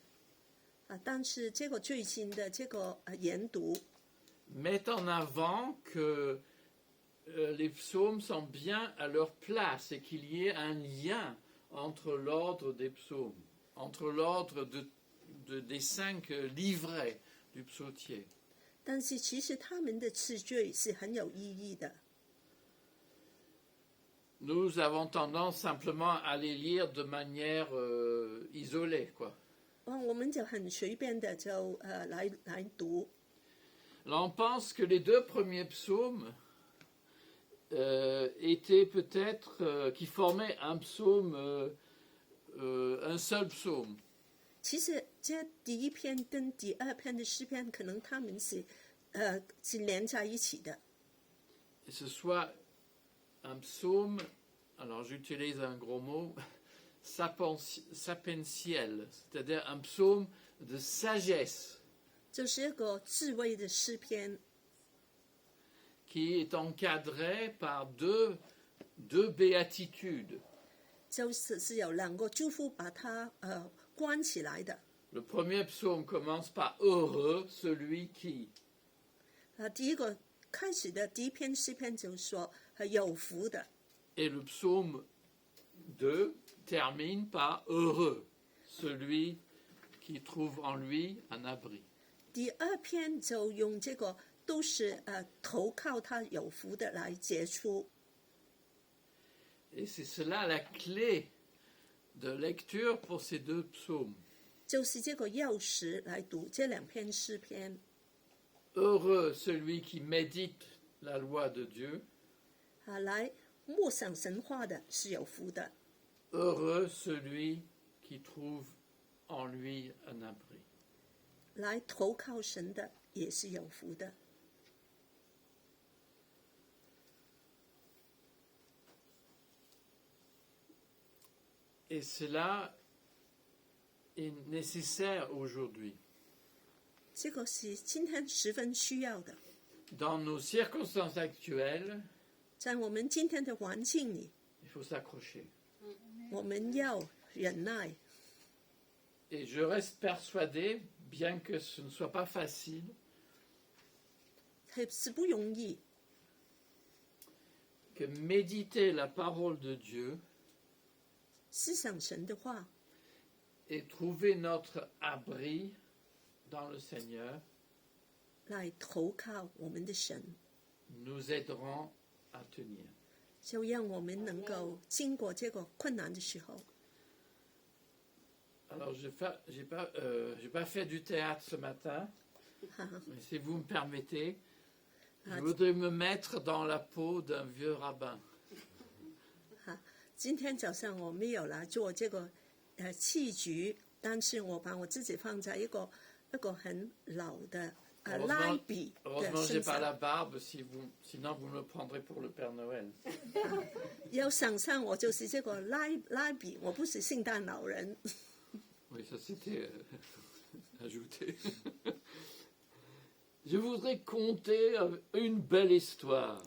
但是这个最新的这个研读
mettent en avant que les psaumes sont bien à leur place et qu'il y ait un lien entre l'ordre des psaumes, entre l'ordre des 5 livrets du psautier.
但是其实他们的次序是很有意义的。
Nous avons tendance simplement à les lire de manière isolée, quoi.
我们就很随便的就来读。
Là, on pense que les 2 premiers psaumes étaient peut-être qui formaient un psaume, un seul psaume.
其实这第一篇跟第二篇的诗篇，可能他们是连在一起的。
Et ce soit un psaume, alors j'utilise un gros mot, sapentiel, c'est-à-dire un psaume de sagesse
就是一个智慧的诗篇，
qui est encadré par deux béatitudes.
就是有2个祝福把它关起来的。
Le premier psaume commence par heureux celui qui.
第一个开始的第一篇诗篇就是说有福的，
Et le psaume 2 termine par heureux celui qui trouve en lui un abri.
第二篇就用这个都是投靠他有福的来结出。
Et c'est cela la clé de lecture pour ces 2 psaumes.
就是这个钥匙来读这2篇诗篇。
Heureux celui qui médite la loi de Dieu.
来默想神话的是有福的。
Heureux celui qui trouve en lui un abri.
来投靠神的也是有福的。
Et cela est nécessaire aujourd'hui.
这个是今天十分需要的。
Dans nos circonstances actuelles,
在我们今天的环境里，
il faut s'accrocher.
我们要忍耐。
Et je reste persuadé, bien que ce ne soit pas facile,
是不容易，
que méditer la parole de Dieu
思想神的话，
et trouver notre abri dans le Seigneur
来投靠我们的神，
nous aideront à tenir.
就让我们能够经过这个困难的时候。
Alors, je n'ai pas fait du théâtre ce matin, mais si vous me permettez, je voudrais me mettre dans la peau d'un vieux rabbin.
今天早上我没有来做这个戏剧，但是我把我自己放在一个很老的拉比的
Heureusement, je n'ai
身
pas la
上。
barbe, sinon vous me prendrez pour le Père Noël.
要想象我就是这个拉比，我不是圣诞老人。
Oui, ça c'était ajouté. Je voudrais conter une belle histoire.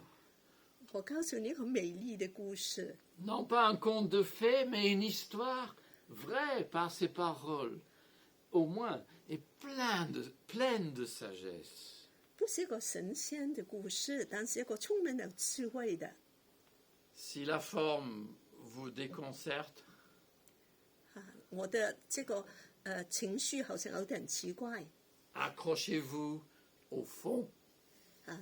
我告诉你一个美丽的故事，
Non pas un conte de fées, mais une histoire vraie par ses paroles, au moins, et pleine de sagesse.
不是一个神仙的故事，但是一个充满了智慧的。
Si la forme vous déconcerte,
我的这个情绪好像有点奇怪
accrochez-vous au fond.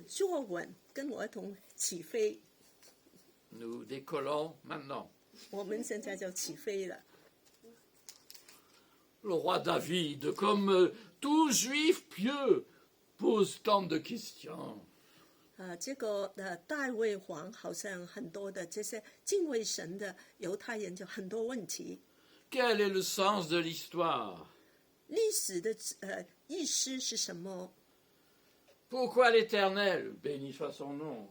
坐稳，跟我一同起飞。
Nous décollons maintenant.
我们现在就起飞了。
Le roi David, comme tout juif pieux, pose tant de questions.
这个大卫王好像很多的这些敬畏神的犹太人就很多问题。
Quel est le sens de l'histoire?
历史的意思是什么？
Pourquoi l'Éternel, béni soit son nom,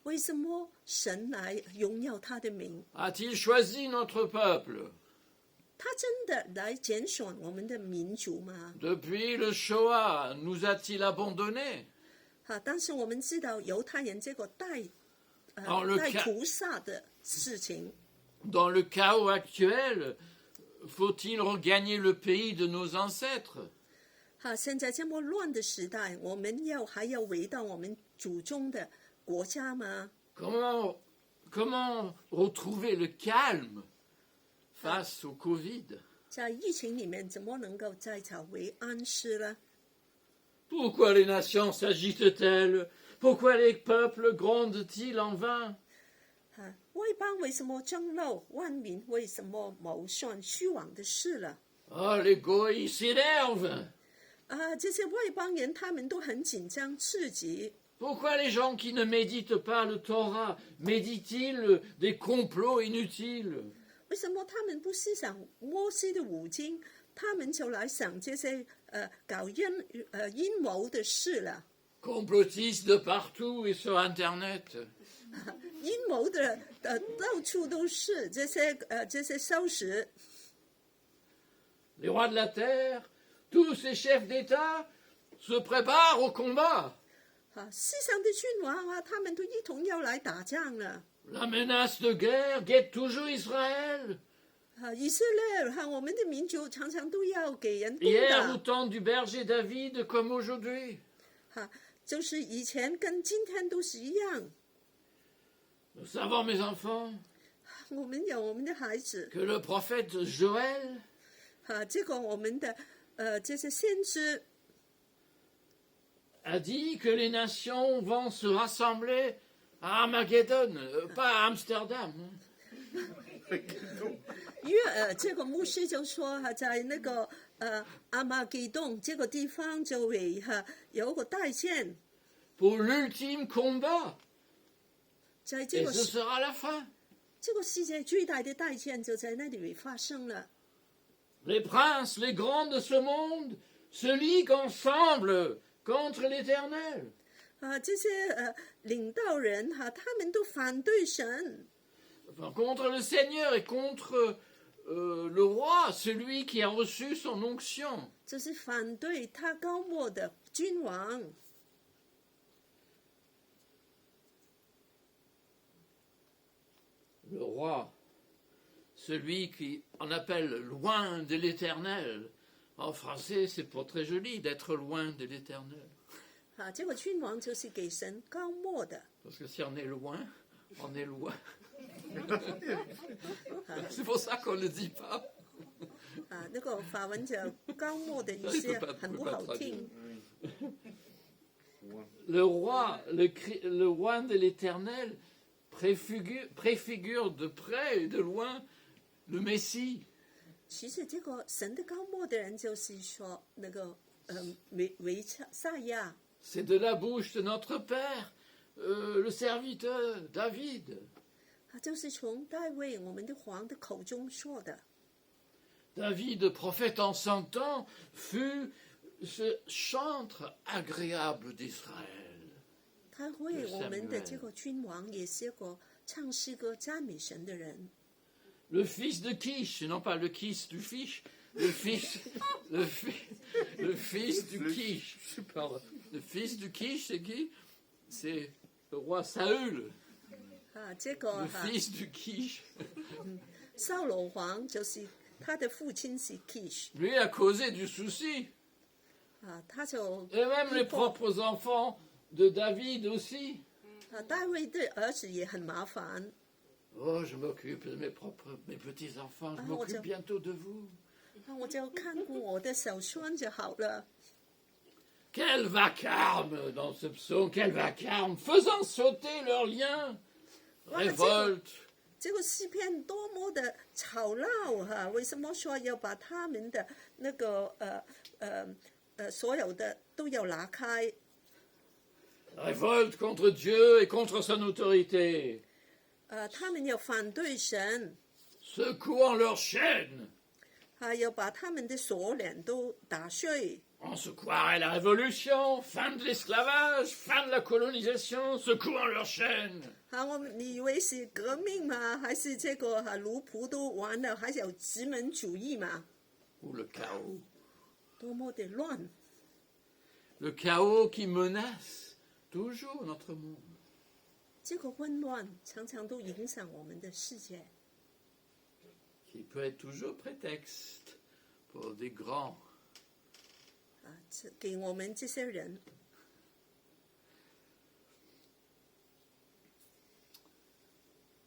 为什么神来荣耀他的名？
a-t-il choisi notre peuple?
他真的来拣选我们的民族吗？
Depuis le Shoah, nous a-t-il abandonnés?
但是我们知道犹太人这个带屠杀的事情。
Dans le chaos actuel, faut-il regagner le pays de nos ancêtres?
现在这么乱的时代，我们还要回到我们祖宗的国家吗？
Comment retrouver le calme face au Covid?
在疫情里面，怎么能够再找回安适呢？
Pourquoi les nations s'agitent-elles? Pourquoi les peuples grondent-ils en vain?
外邦为什么争闹？万民为什么谋算虚妄的事了？
Ah, les goïs s'énervent.
这些外邦人他们都很紧张刺激。
Pourquoi les gens qui ne méditent pas le Torah méditent-ils des complots inutiles?
为什么他们不思想摩西的五经，他们就来想这些搞阴谋的事了？
Complotistes de partout et sur Internet.
阴谋的到处都是这些消息。
Les rois de la terre, tous ces chefs d'État se préparent au combat.
世上的君王他们都一同要来打仗了。
La menace de guerre guette toujours Israël.
以色列我们的民族常常都要给人攻
Hier
打
au。temps du berger David comme aujourd'hui.
就是以前跟今天都是一样。
Nous savons, mes enfants,
我们有我们的孩子，
que le prophète Joël
这个我们的这些先知
a dit que les nations vont se rassembler à Armageddon, pas à Amsterdam.
这个牧师就说在那个阿马基洞这个地方就会有个代见，
Pour l'ultime combat.
在这
Et
个
ce sera la fin.
这个世界最大的代见就在那里会发生了。
Les princes, les grands de ce monde se liguent ensemble contre l'Éternel.
这些领导人他们都反对神，
Enfin, contre le Seigneur et contre le roi, celui qui a reçu son onction.
就是反对他高莫的君王。
Le roi, celui qui en appelle loin de l'Éternel. En français, c'est pas très joli d'être loin de l'Éternel.
这个君王就是给神高莫的。
Parce que si on est loin, on est loin. C'est pour ça qu'on ne le dit pas.
那个法文叫高莫的意思很不好听。
Le roi, le roi de l'Éternel préfigure de près et de loin le Messie.
其实这个神的高莫的人就是说那个维赛亚。
C'est de la bouche de notre Père, le serviteur David.
就是从大卫我们的王的口中说的。
David, prophète en son temps, fut ce chantre agréable d'Israël.
他为我们的这个君王也是个唱诗歌赞美神的人。
Le fils de Kish, non pas le kiss du fiche, le fils du Kish. Pardon. Le fils du Kish, c'est qui? C'est le roi Saül.
这个
Le fils du Kish.
扫罗王就是他的父亲是 Kish，
Lui a causé du souci.
他就
Et même les propres enfants de David aussi.
大卫的儿子也很麻烦。
Oh, je m'occupe de mes petits-enfants, je m'occupe bientôt de vous.
我就看顾我的小孙就好了。
Quel vacarme dans ce psaume, quel vacarme, faisant sauter leurs liens, révolte.
这个诗篇多么的吵闹为什么说要把他们的那个所有的都要拿开？
Révolte contre Dieu et contre son autorité.
他们要反对神，
Secouant leurs chaînes.
要把他们的锁链都打碎。
On secouerait la révolution, fin de l'esclavage, fin de la colonisation, secouant leurs chaînes.
你以为是革命吗？还是这个奴仆都完了，还有殖民主义嘛？
Ou le chaos.
多么的乱！
Le chaos qui menace toujours notre monde.
这个混乱常常都影响我们的世界，
Qui peut être toujours prétexte pour des grands.
给我们这些人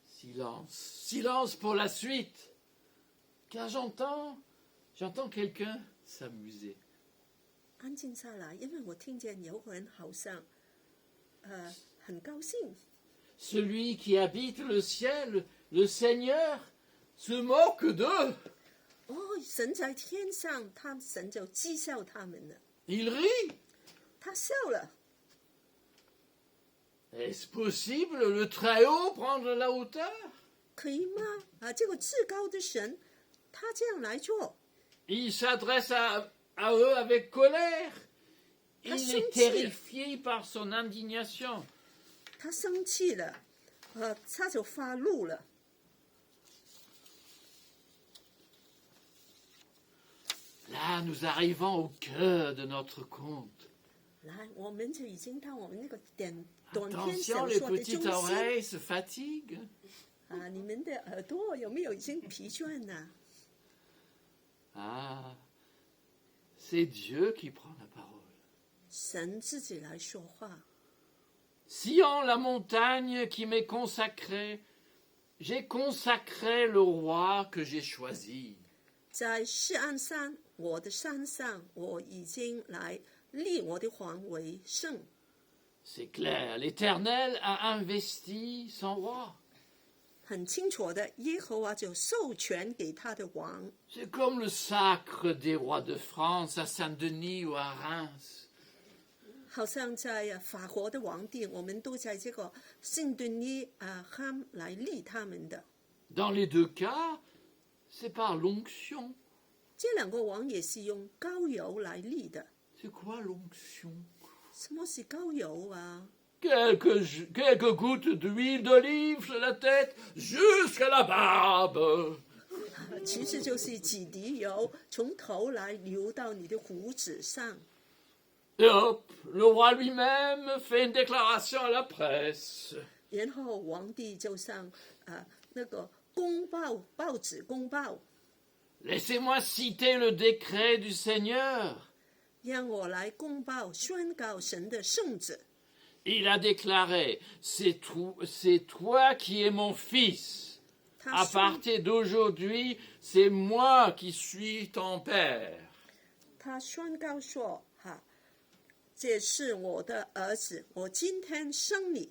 Silence. Silence pour la suite. Car j'entends quelqu'un s'amuser.
安静下来，因为我听见有个人好像很高兴。
Celui qui habite le ciel, le Seigneur, se moque d'eux.
哦，神在天上，神就讥笑他们了，
Il rit.
他笑了。
Est-ce possible le Très-Haut prendre la hauteur?
可以吗？这个至高的神，他这样来做，
Il s'adresse à eux avec colère. Il est terrifié par son indignation.
他生气了，他就发怒了。
Là, nous arrivons au cœur de notre conte.
来，我们就已经到我们那个短篇
Attention,
小
les
说的
petites
中心。
oreilles se fatiguent.
你们的耳朵有没有已经疲倦呢？
Ah, c'est Dieu qui prend la parole.
神自己来说话。
Sion, la montagne qui m'est consacrée, j'ai consacré le roi que j'ai choisi.
在锡安山，我的山上，我已经来立我的皇为圣。
C'est clair, l'Éternel a investi son roi.
很清楚的，耶和华就授权给他的王，
C'est comme le sacre des rois de France à Saint-Denis ou à Reims.
好像在法国的皇帝，我们都在这个圣顿尼汉来立他们的。
Dans les deux cas, c'est par l'onction.
这两个王也是用膏油来立的。
C'est quoi l'onction?
什么是膏油啊？
Quelques gouttes d'huile d'olive sur la tête jusqu'à la barbe.
其实就是几滴油从头来流到你的胡子上。
Et hop, le roi lui-même fait une déclaration à la presse.
然后皇帝就上那个报纸公报，
Laissez-moi citer le décret du Seigneur.
让我来公报宣告神的圣旨。
Il a déclaré, c'est toi qui es mon fils.
他
À
宣
partir d'aujourd'hui, c'est moi qui suis ton père.
他宣告说：“这是我的儿子，我今天生你。”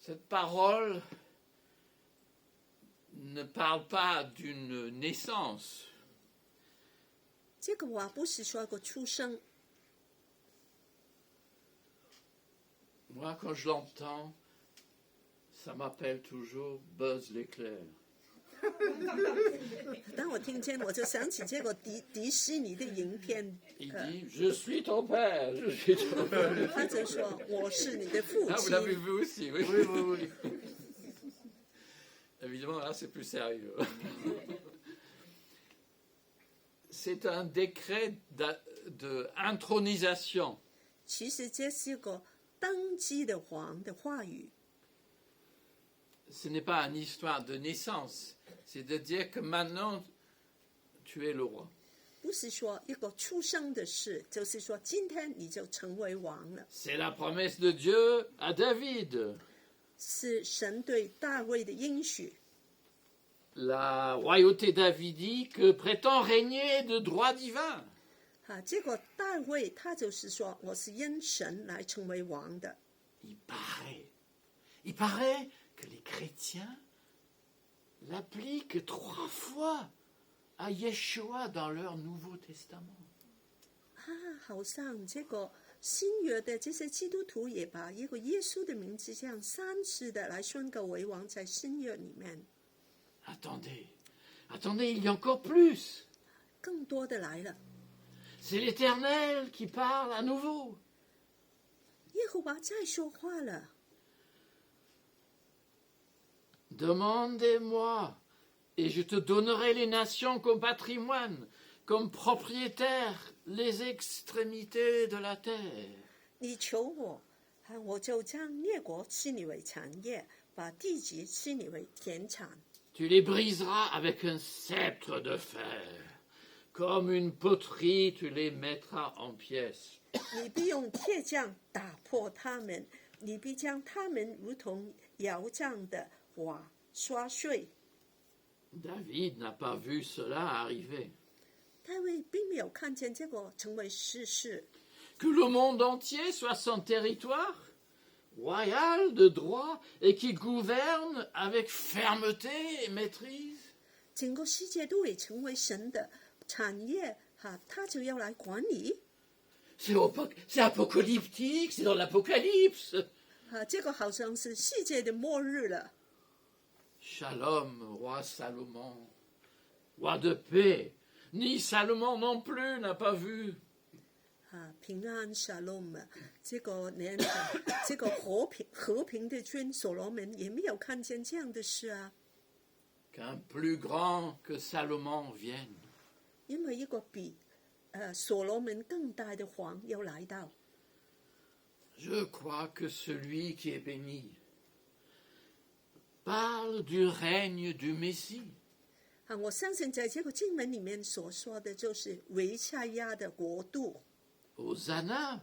Cette parole ne parle pas d'une naissance.
这个话不是说个出生，
Moi, quand je l'entends, ça m'appelle toujours Buzz l'éclair.
当我听见，我就想起这个迪士尼的影片，
Il dit, je suis ton père, je suis ton père.
他就说：“我是你的父
Ah, vous
亲。
l'avez vu aussi, oui. Oui, oui, oui. Évidemment, là, c'est plus sérieux. C'est un décret d'intronisation. ”
其实这是个登基的王的话语，
Ce n'est pas une histoire de naissance. C'est de dire que maintenant, tu es le roi.
不是说一个出生的事，就是说今天你就成为王了。
C'est la promesse de Dieu à David.
是神对大卫的应许。
La royauté davidique prétend régner de droit divin.
这个大卫他就是说，我是因神来成为王的。
Il paraît que les chrétiens l'appliquent 3 fois à Yeshua dans leur Nouveau Testament.
好像这个新约的这些基督徒也把一个耶稣的名字这样3次的来宣告为王，在新约里面。
Attendez, il y a encore plus.
更多的来了，
C'est l'Éternel qui parle à nouveau.
耶和华再说话了。
Demandez-moi, et je te donnerai les nations comme patrimoine, comme propriétaire, les extrémités de la terre.
你求我，我就将列国吃你为产业，把地级吃你为田产。
Tu les briseras avec un sceptre de fer. Comme une poterie, tu les mettras en pièces.
你必用铁匠打破他们，你必将他们如同窑匠的瓦刷碎。
David n'a pas vu cela arriver.
大卫并没有看见这个成为事实。
Que le monde entier soit son territoire, royal de droit, et qui gouverne avec fermeté et maîtrise.
整个世界都会成为神的产业，他就要来管理。
C'est apocalyptique, c'est dans l'Apocalypse.
这个好像是世界的末日了。
Shalom, roi Salomon, roi de paix. Ni Salomon non plus n'a pas vu.
平安shalom，这个连这个和平的君所罗门也没有看见这样的事啊。
Qu'un plus grand que Salomon vienne.
因为一个比所罗门更大的王要来到。
Je crois que celui qui est béni parle du règne du Messie.
我相信在这个经文里面所说的就是维赛亚的国度。
Hosanna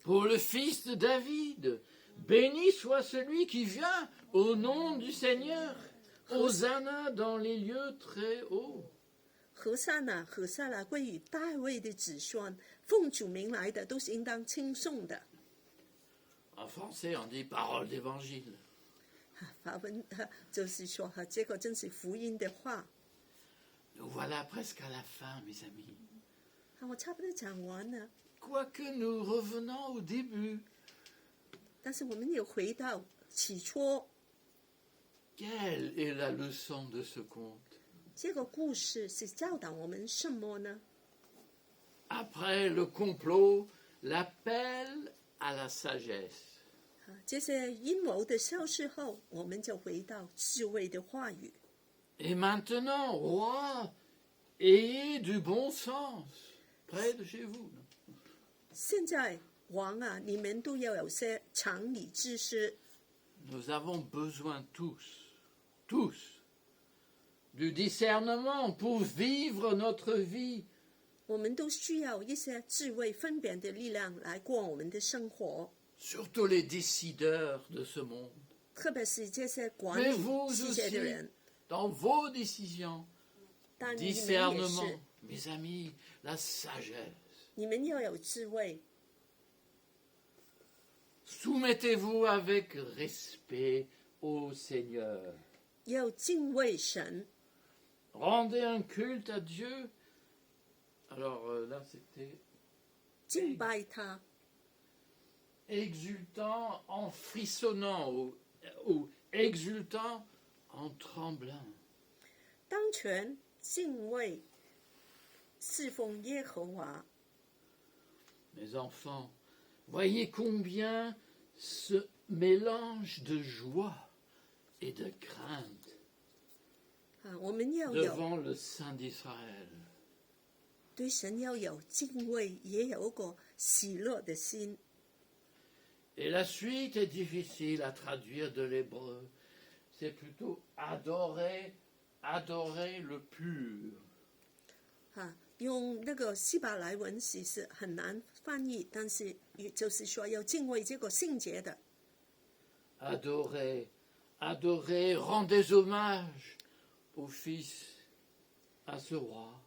pour le fils de David. Béni soit celui qui vient au nom du Seigneur. Hosanna dans les lieux très hauts.
和散那归于大卫的子孙，奉主名来的都是应当称颂的。
En français, on dit parole d'évangile.
法文就是说这个真是福音的话。
Nous voilà presque à la fin, mes amis.
我差不多讲完了，
Quoique nous revenons au début.
但是我们有回到起初，
Quelle est la leçon de ce conte?
这个故事是教导我们什么呢？
Après le complot, l'appel à la sagesse.
这些阴谋的消失后，我们就回到智慧的话语。
Et maintenant, roi, ayez du bon sens près de chez vous.
现在王啊，你们都要有些常理知识。
Nous avons besoin tous, du discernement pour vivre notre vie.
我们都需要一些智慧分辨的力量来过我们的生活，
Surtout les décideurs de ce monde.
特别是这些管
Mais
理
vous
世界的
aussi,
人。
dans vos décisions,
但你们也
discernement,
是，
mes amis, la sagesse.
你们要有智慧，
Soumettez-vous avec respect au Seigneur.
要敬畏神，
Rendez un culte à Dieu. Alors là, c'était
敬拜他，
exultant en frissonnant ou exultant en tremblant.
当全敬畏侍奉耶和华。
Mes enfants, voyez combien ce mélange de joie et de crainte
我们要有
devant le Saint d'Israël.
对神要有敬畏，也有一个喜乐的心。
Et la suite est difficile à traduire de l'hébreu. C'est plutôt adorer le pur.
用那个希伯来文其实很难翻译，但是也就是说要敬畏这个圣洁的。
Adorez, rendez hommage au Fils, à ce roi.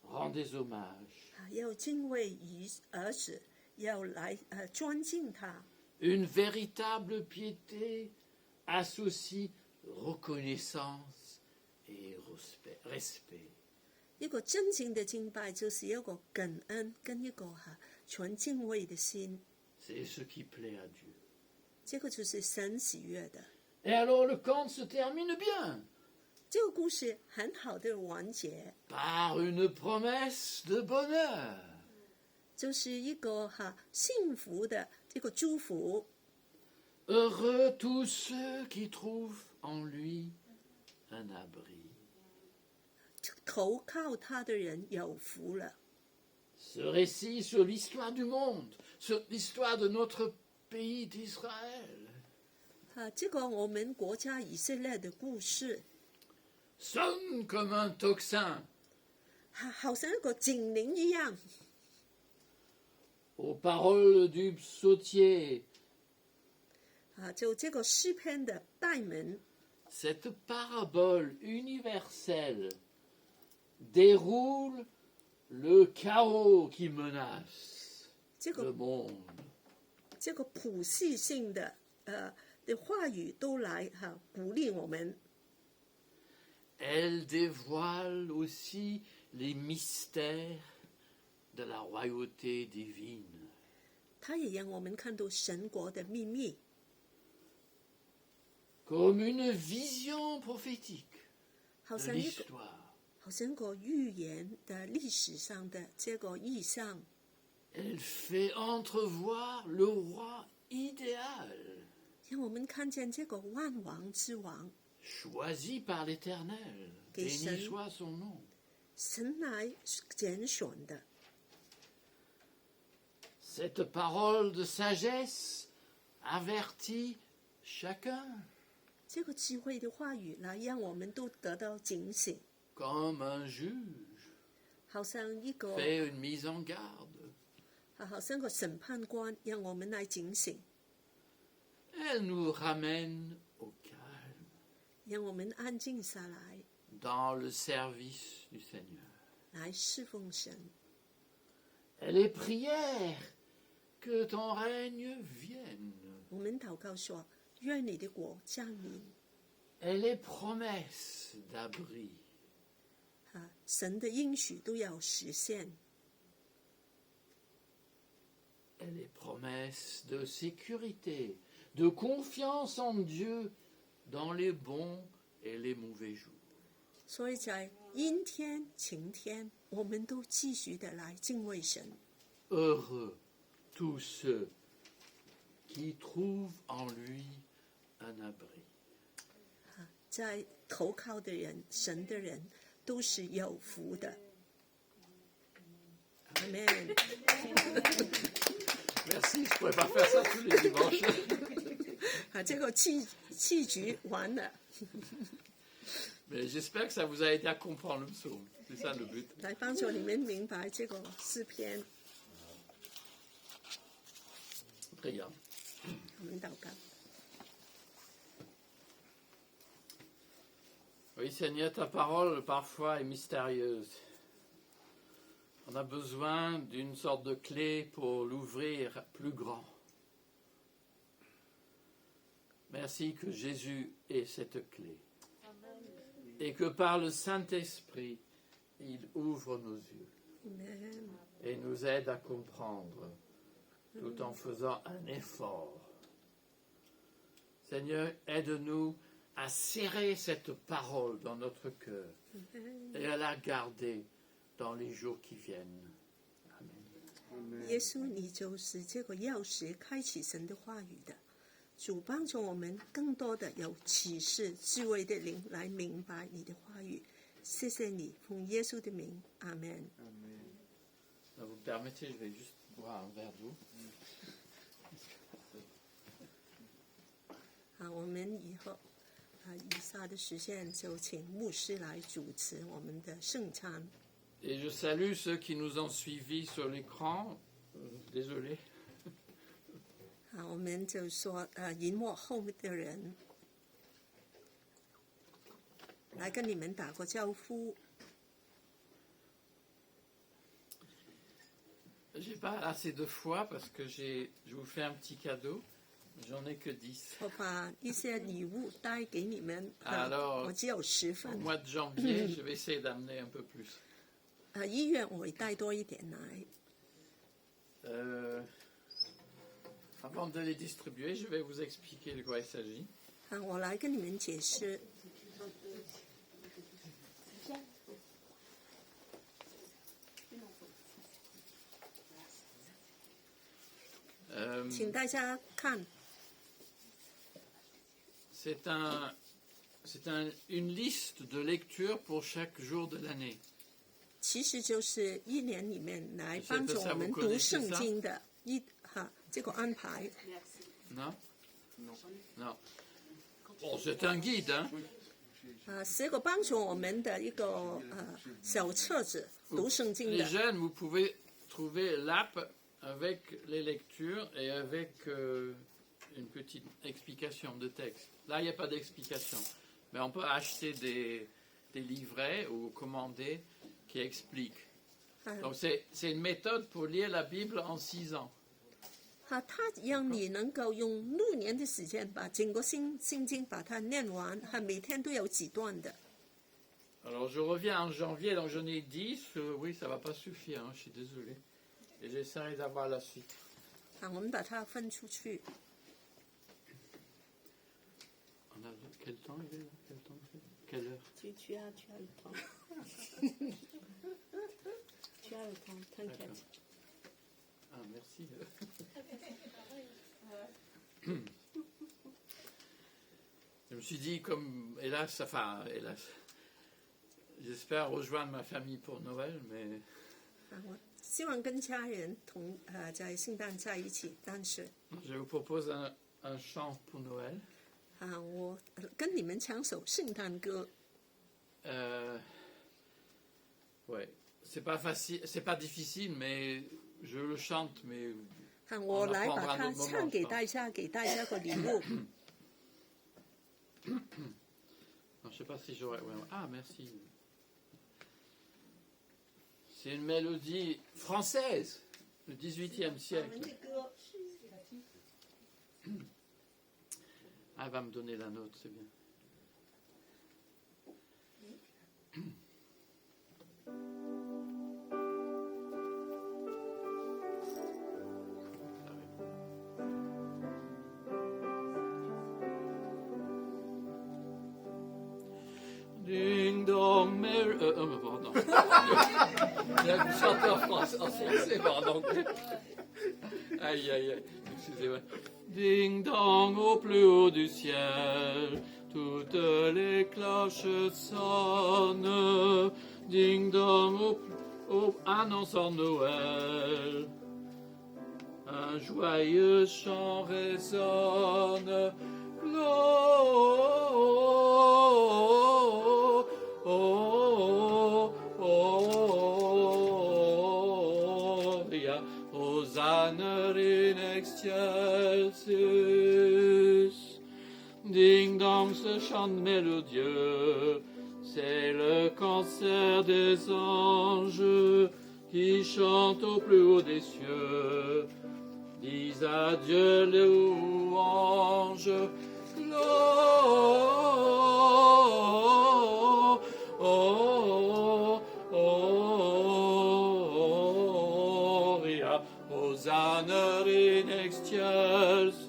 Rendez hommage.
要敬畏于儿子，要来尊敬他。
Une véritable piété associe reconnaissance et respect.
一个真正的敬拜就是一个感恩跟一个全敬畏的心，
C'est ce qui plaît à Dieu.
这个就是神喜悦的。
Et alors le conte se termine bien,
这个故事很好的完结，
par une promesse de bonheur.
就是一个幸福的这个祝福。
Heureux tous ceux qui trouvent en lui un abri.
投靠他的人有福了。
Ce récit sur l'histoire du monde, sur l'histoire de notre pays d'Israël.
这个我们国家以色列的故事，
Sonne comme un tocsin
好像一个警铃一样，
aux paroles du psautier.
就这个诗篇的代门，
Cette parabole universelle déroule le chaos qui menace
这
le
个
monde.
这个普世性的的话语都来鼓励我们。
Elle dévoile aussi les mystères de la royauté divine.
它也让我们看到神国的秘密，
Comme une vision prophétique
好
de
像一个
l'histoire.
好像个预言的历史上的这个意象，
Elle fait entrevoir le roi idéal,
让我们看见这个万王之王，
choisi par l'Éternel.
Que
Béni
seul-
soit son nom.
神来拣选的。
Cette parole de sagesse avertit chacun,
这个智慧的话语来让我们都得到警醒，
comme un juge
好像一个
fait une mise en garde.
好像个审判官，让我们来警醒，
Elle nous ramène au calme,
让我们安静下来，
dans le service du Seigneur.
来侍奉神。
Elle est prière que ton règne vienne.
我们祷告说：愿你的国降临。
Elle est promesse d'abri.
神的应许都要实现，
Elle est promesse de sécurité, de confiance en Dieu dans les bons et les mauvais jours.
所以在阴天、晴天，我们都继续的来敬畏神。
Heureux tous ceux qui trouvent en lui un abri.
在投靠的人、神的人，都是有福的。阿门。
Merci, je ne pourrais pas faire ça tous les dimanches.
这个气局完了，
Mais j'espère que ça vous a aidé à comprendre le psaume. C'est ça le but.
来帮助你们明白这个诗篇。
Prions.
我们祷告。
Oui, Seigneur, ta parole parfois est mystérieuse. On a besoin d'une sorte de clé pour l'ouvrir plus grand. Merci que Jésus ait cette clé. Et que par le Saint-Esprit, il ouvre nos yeux
Amen.
et nous aide à comprendre tout en faisant un effort. Seigneur, aide-nous à serrer cette parole dans notre cœur et à la garder dans les jours qui viennent. Amen.
耶稣，你就是这个钥匙，开启神的话语的。主帮助我们更多的有启示、智慧的灵来明白你的话语。谢谢你，奉耶稣的名，阿门。
Vous me permettez, je vais juste boire un verre d'eau.
我们以后以下的时间就请牧师来主持我们的圣餐。
Et je salue ceux qui nous ont suivis sur l'écran. Désolé.
我们就说荧幕后面的人来跟你们打个招呼。
J'ai pas assez de foi parce que je vous fais un petit cadeau. J'en ai que 10.
我把一些礼物带给你们，
Alors,
我只有10
Au
份。
mois de janvier, je vais essayer d'amener un peu plus.
1月我会带多一点来。
Avant de les distribuer, je vais vous expliquer de quoi il s'agit.
我来跟你们解释。请大家看，
C'est une liste de lecture pour chaque jour de l'année.
其实就是1年里面来帮助我们读圣经的这个安排。
Non? Non. Bon, c'est un guide, hein?
是一个帮助我们的一个小册子，读圣经
Les
的。
jeunes, vous pouvez trouver l'app avec les lectures et avec une petite explication de texte. Là, il n'y a pas d'explication. Mais on peut acheter des livrets ou commander qui expliquent. Donc, c'est une méthode pour lire la Bible en 6 ans.
它让你能够用6年的时间把整个圣经把它念完，每天都有几段的。
Alors, je reviens en janvier, donc j'en ai 10. Oui, ça ne va pas suffire, hein, je suis désolé. Et j'essaierai d'avoir la suite.
我们把它分出去。
On a quel temps il est là? Quel temps il fait? Quelle heure?
Tu as le temps. Tu as le temps, t'inquiète.
Ah, merci. Je me suis dit, comme, hélas, j'espère rejoindre ma famille pour Noël, mais
我希望跟家人在圣诞在一起，但是
je vous propose un chant pour Noël.
我跟你们唱首圣诞歌。
Ouais, c'est pas facile, c'est pas difficile, mais je le chante, mais
我来把它唱给大家，给大家个礼物。
non, je sais pas si j'aurais. Ouais, ah, merci. C'est une mélodie française du XVIIIe siècle. Ah, elle va me donner la note, c'est bien. Ding dong, Mary. Pardon. J'ai chanté en français, pardon. Aïe, aïe, aïe. Excusez-moi. Ding dong, au plus haut du ciel, toutes les cloches sonnent. Ding dong, annonçant Noël. Un joyeux chant résonne. Gloria, Hosanna in excelsis. Ding dong, ce chant mélodieux, c'est le concert des anges qui chantent au plus haut des cieux. Dis à Dieu les louanges. Gloria, Hosanna in excelsis.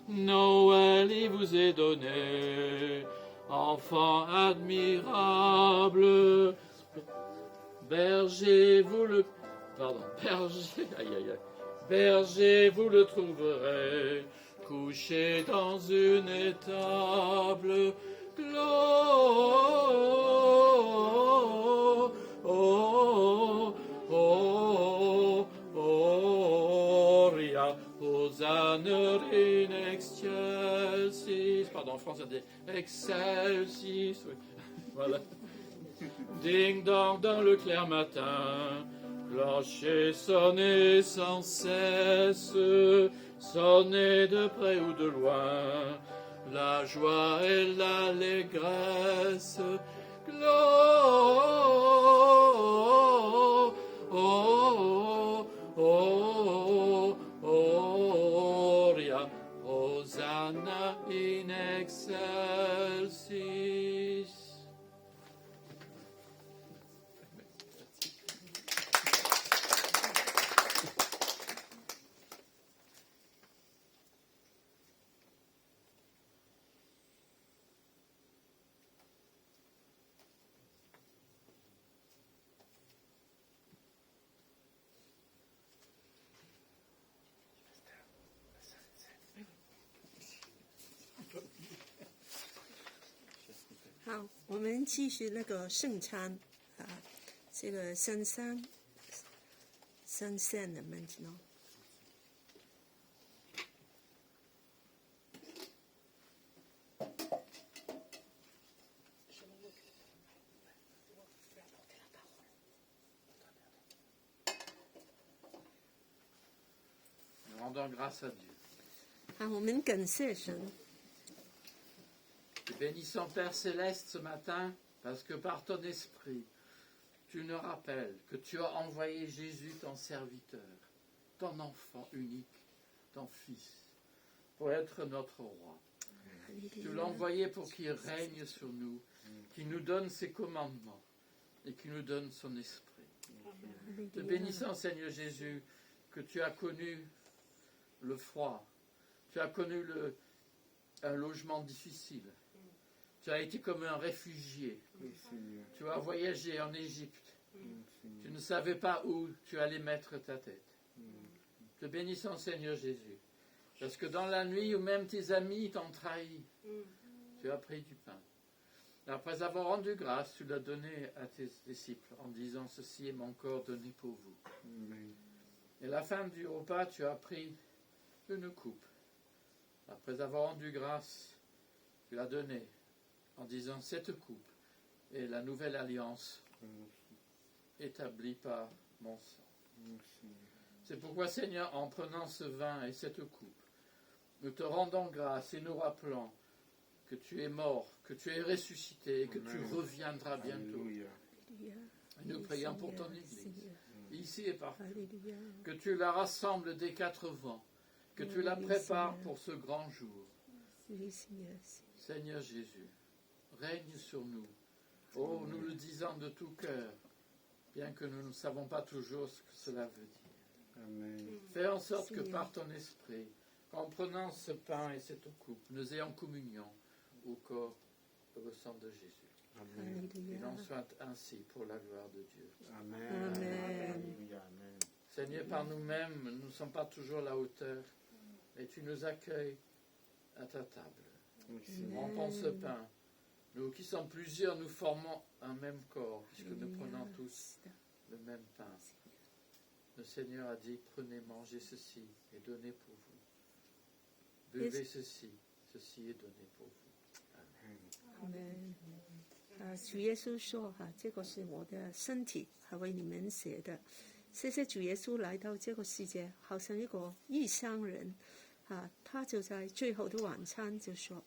Noël il vous est donné, enfant admirable. Berger, vous le... Pardon, berger, aïe aïe aïe. Berger, vous le trouverez, couché dans une étable. Gloria, Hosanna in excelsis. Pardon, en français, dit excelsis. Oui. Voilà. Ding dong dans le clair matin, clocher sonnez sans cesse, sonnez de près ou de loin, la joie et l'allégresse. Gloria, Hosanna in excelsis.
好，我们继续那个圣餐这个上线了maintenant。
Nous rendons grâce à Dieu.
好，我们感谢神。
Te bénissons Père Céleste ce matin parce que par ton esprit, tu nous rappelles que tu as envoyé Jésus, ton serviteur, ton enfant unique, ton fils, pour être notre roi. Tu l'as envoyé pour qu'il règne sur nous, qu'il nous donne ses commandements et qu'il nous donne son esprit. Te bénissons Seigneur Jésus que tu as connu le froid, tu as connu un logement difficile. Tu as été comme un réfugié. Tu as voyagé en Égypte. Tu ne savais pas où tu allais mettre ta tête. Te bénissons Seigneur Jésus. Parce que dans la nuit où même tes amis t'ont trahi, tu as pris du pain. Après avoir rendu grâce, tu l'as donné à tes disciples en disant « Ceci est mon corps donné pour vous ». Et à la fin du repas, tu as pris une coupe. Après avoir rendu grâce, tu l'as donnée en disant cette coupe est la nouvelle alliance établie par mon sang. C'est pourquoi Seigneur, en prenant ce vin et cette coupe, nous te rendons grâce et nous rappelons que tu es mort, que tu es ressuscité et que tu reviendras bientôt. Et nous prions pour ton Église, ici et partout, que tu la rassembles des quatre vents, que tu la prépares pour ce grand jour. Seigneur Jésus, règne sur nous. Oh, nous le disons de tout cœur, bien que nous ne savons pas toujours ce que cela veut dire.
Amen.
Fais en sorte que par ton esprit, en prenant ce pain et cette coupe, nous ayons communion au corps et au sang de Jésus.
Amen.
Il en soit ainsi pour la gloire de Dieu.
Amen.
Amen.
Alléluia. Amen.
Seigneur, par nous-mêmes, nous ne sommes pas toujours à la hauteur, et tu nous accueilles à ta table.
Oui, Seigneur.
On prend ce pain. Nous qui sommes plusieurs, nous formons un même corps, puisque nous prenons tous le même pain. Le Seigneur a dit, prenez, mangez ceci et donnez pour vous. Buvez ceci, ceci est donné pour vous.
Amen.
主耶稣说这个是我的身体，为你们写的。谢谢主耶稣来到这个世界，好像一个异乡人，他就在最后的晚餐就说：“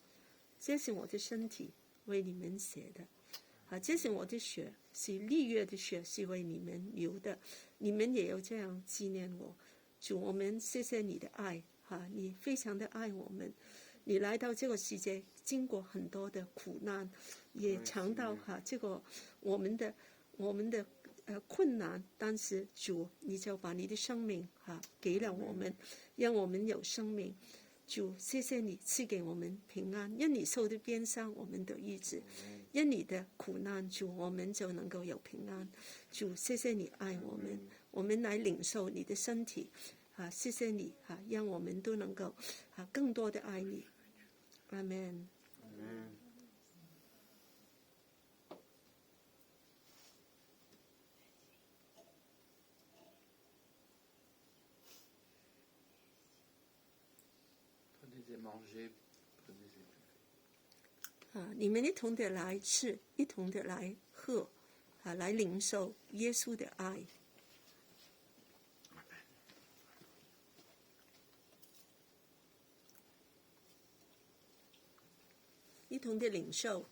这是我的身体，为你们写的。这是我的血，是立约的血，是为你们流的。你们也要这样纪念我。主，我们谢谢你的爱，你非常的爱我们。你来到这个世界，经过很多的苦难，也尝到这个我们的困难，但是主，你就把你的生命给了我们，让我们有生命。主，谢谢你赐给我们平安，因你受的鞭伤，我们得医治；因你的苦难，主，我们就能够有平安。主，谢谢你爱我们，我们来领受你的身体。谢谢你让我们都能够更多的爱你。阿门。
Amen.
Prenez et mangez, prenez et buvez.
你们一同的来吃，一同的来喝，来领受耶稣的爱。一同的领受。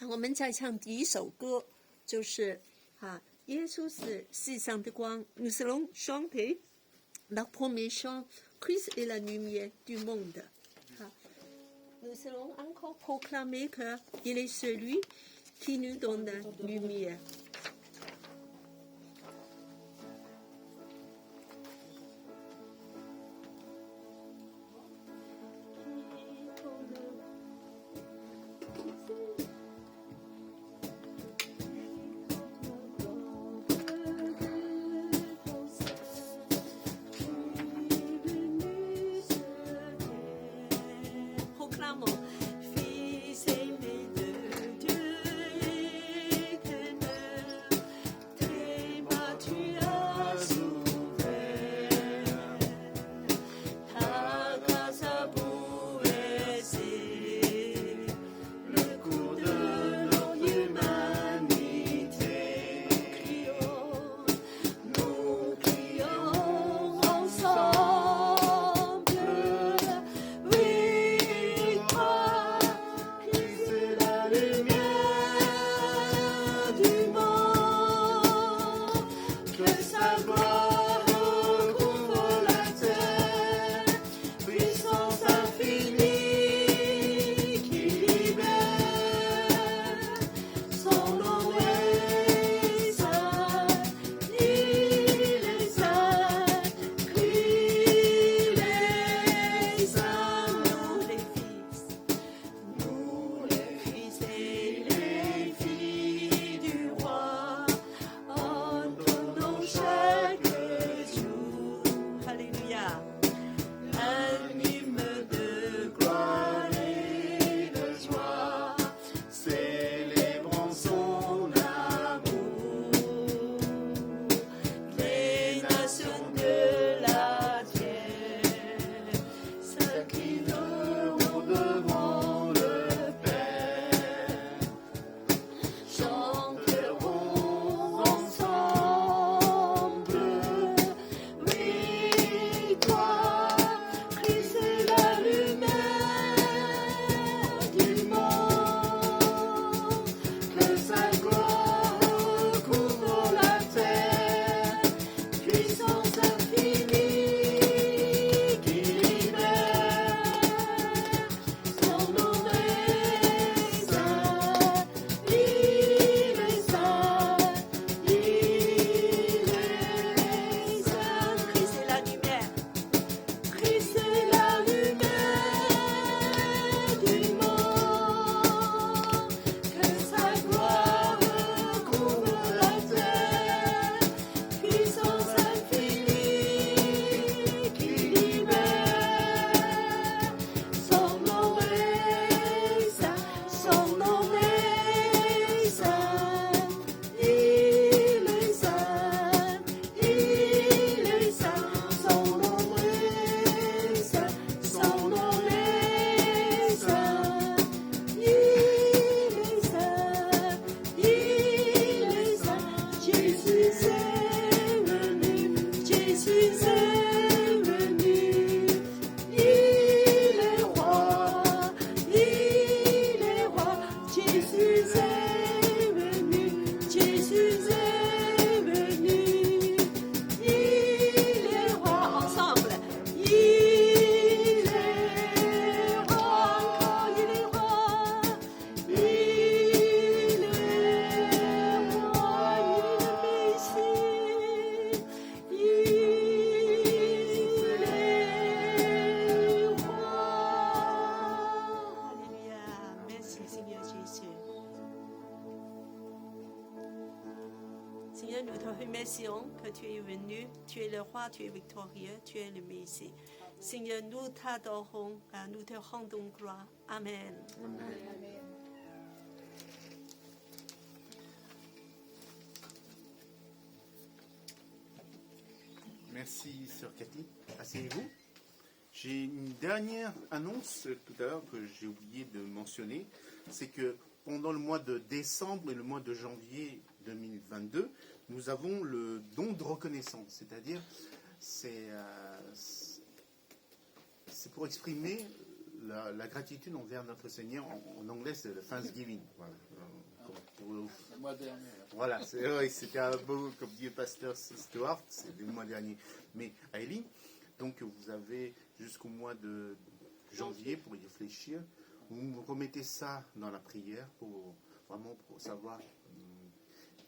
我们再唱第一首歌，就是耶稣是世上的光。Nous allons chanter la première chant, Christ est la lumière du monde. Nous allons encore proclamer qu'il est celui qui nous donne la lumière. Proclamons.
que tu es venu, tu es le roi, tu es victorieux, tu es le Messie. Seigneur, nous t'adorons, nous te rendons gloire. Amen.
Merci, sœur Cathy. Asseyez-vous. J'ai une dernière annonce tout à l'heure que j'ai oublié de mentionner. C'est que pendant le mois de décembre et le mois de janvier 2022, nous avons le don de reconnaissance. C'est-à-dire, c'est pour exprimer la gratitude envers notre Seigneur. En anglais, c'est le Thanksgiving. Voilà.
Le mois dernier.
Voilà, c'était un beau, comme dit le pasteur Stuart, c'est le mois dernier. Mais à Élie, donc vous avez jusqu'au mois de janvier pour y réfléchir. Vous remettez ça dans la prière pour savoir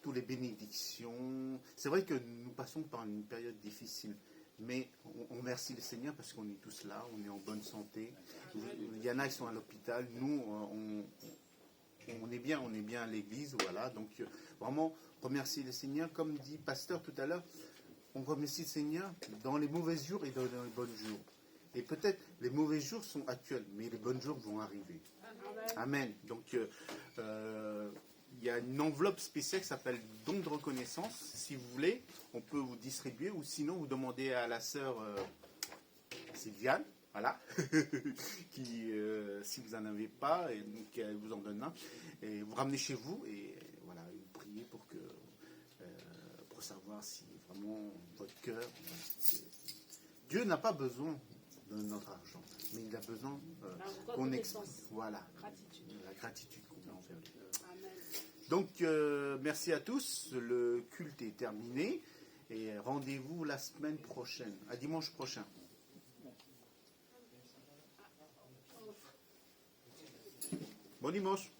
toutes les bénédictions. C'est vrai que nous passons par une période difficile, mais on remercie le Seigneur parce qu'on est tous là, on est en bonne santé. Il y en a qui sont à l'hôpital, nous on est bien à l'église, voilà. Donc vraiment remercier le Seigneur, comme dit pasteur tout à l'heure. On remercie le Seigneur dans les mauvais jours et dans les bons jours. Et peut-être les mauvais jours sont actuels, mais les bons jours vont arriver. Amen. Donc il y a une enveloppe spéciale qui s'appelle don de reconnaissance. Si vous voulez, on peut vous distribuer, ou sinon vous demandez à la sœur Sylviane, voilà, qui, si vous n'en avez pas, et donc elle vous en donne un, et vous ramenez chez vous, et voilà, vous priez pour savoir si vraiment votre cœur. Dieu n'a pas besoin de notre argent, mais il a besoin qu'on exprime. Voilà, la gratitude qu'on a envers lui. Donc, merci à tous. Le culte est terminé. Et rendez-vous la semaine prochaine, à dimanche prochain. Bon dimanche.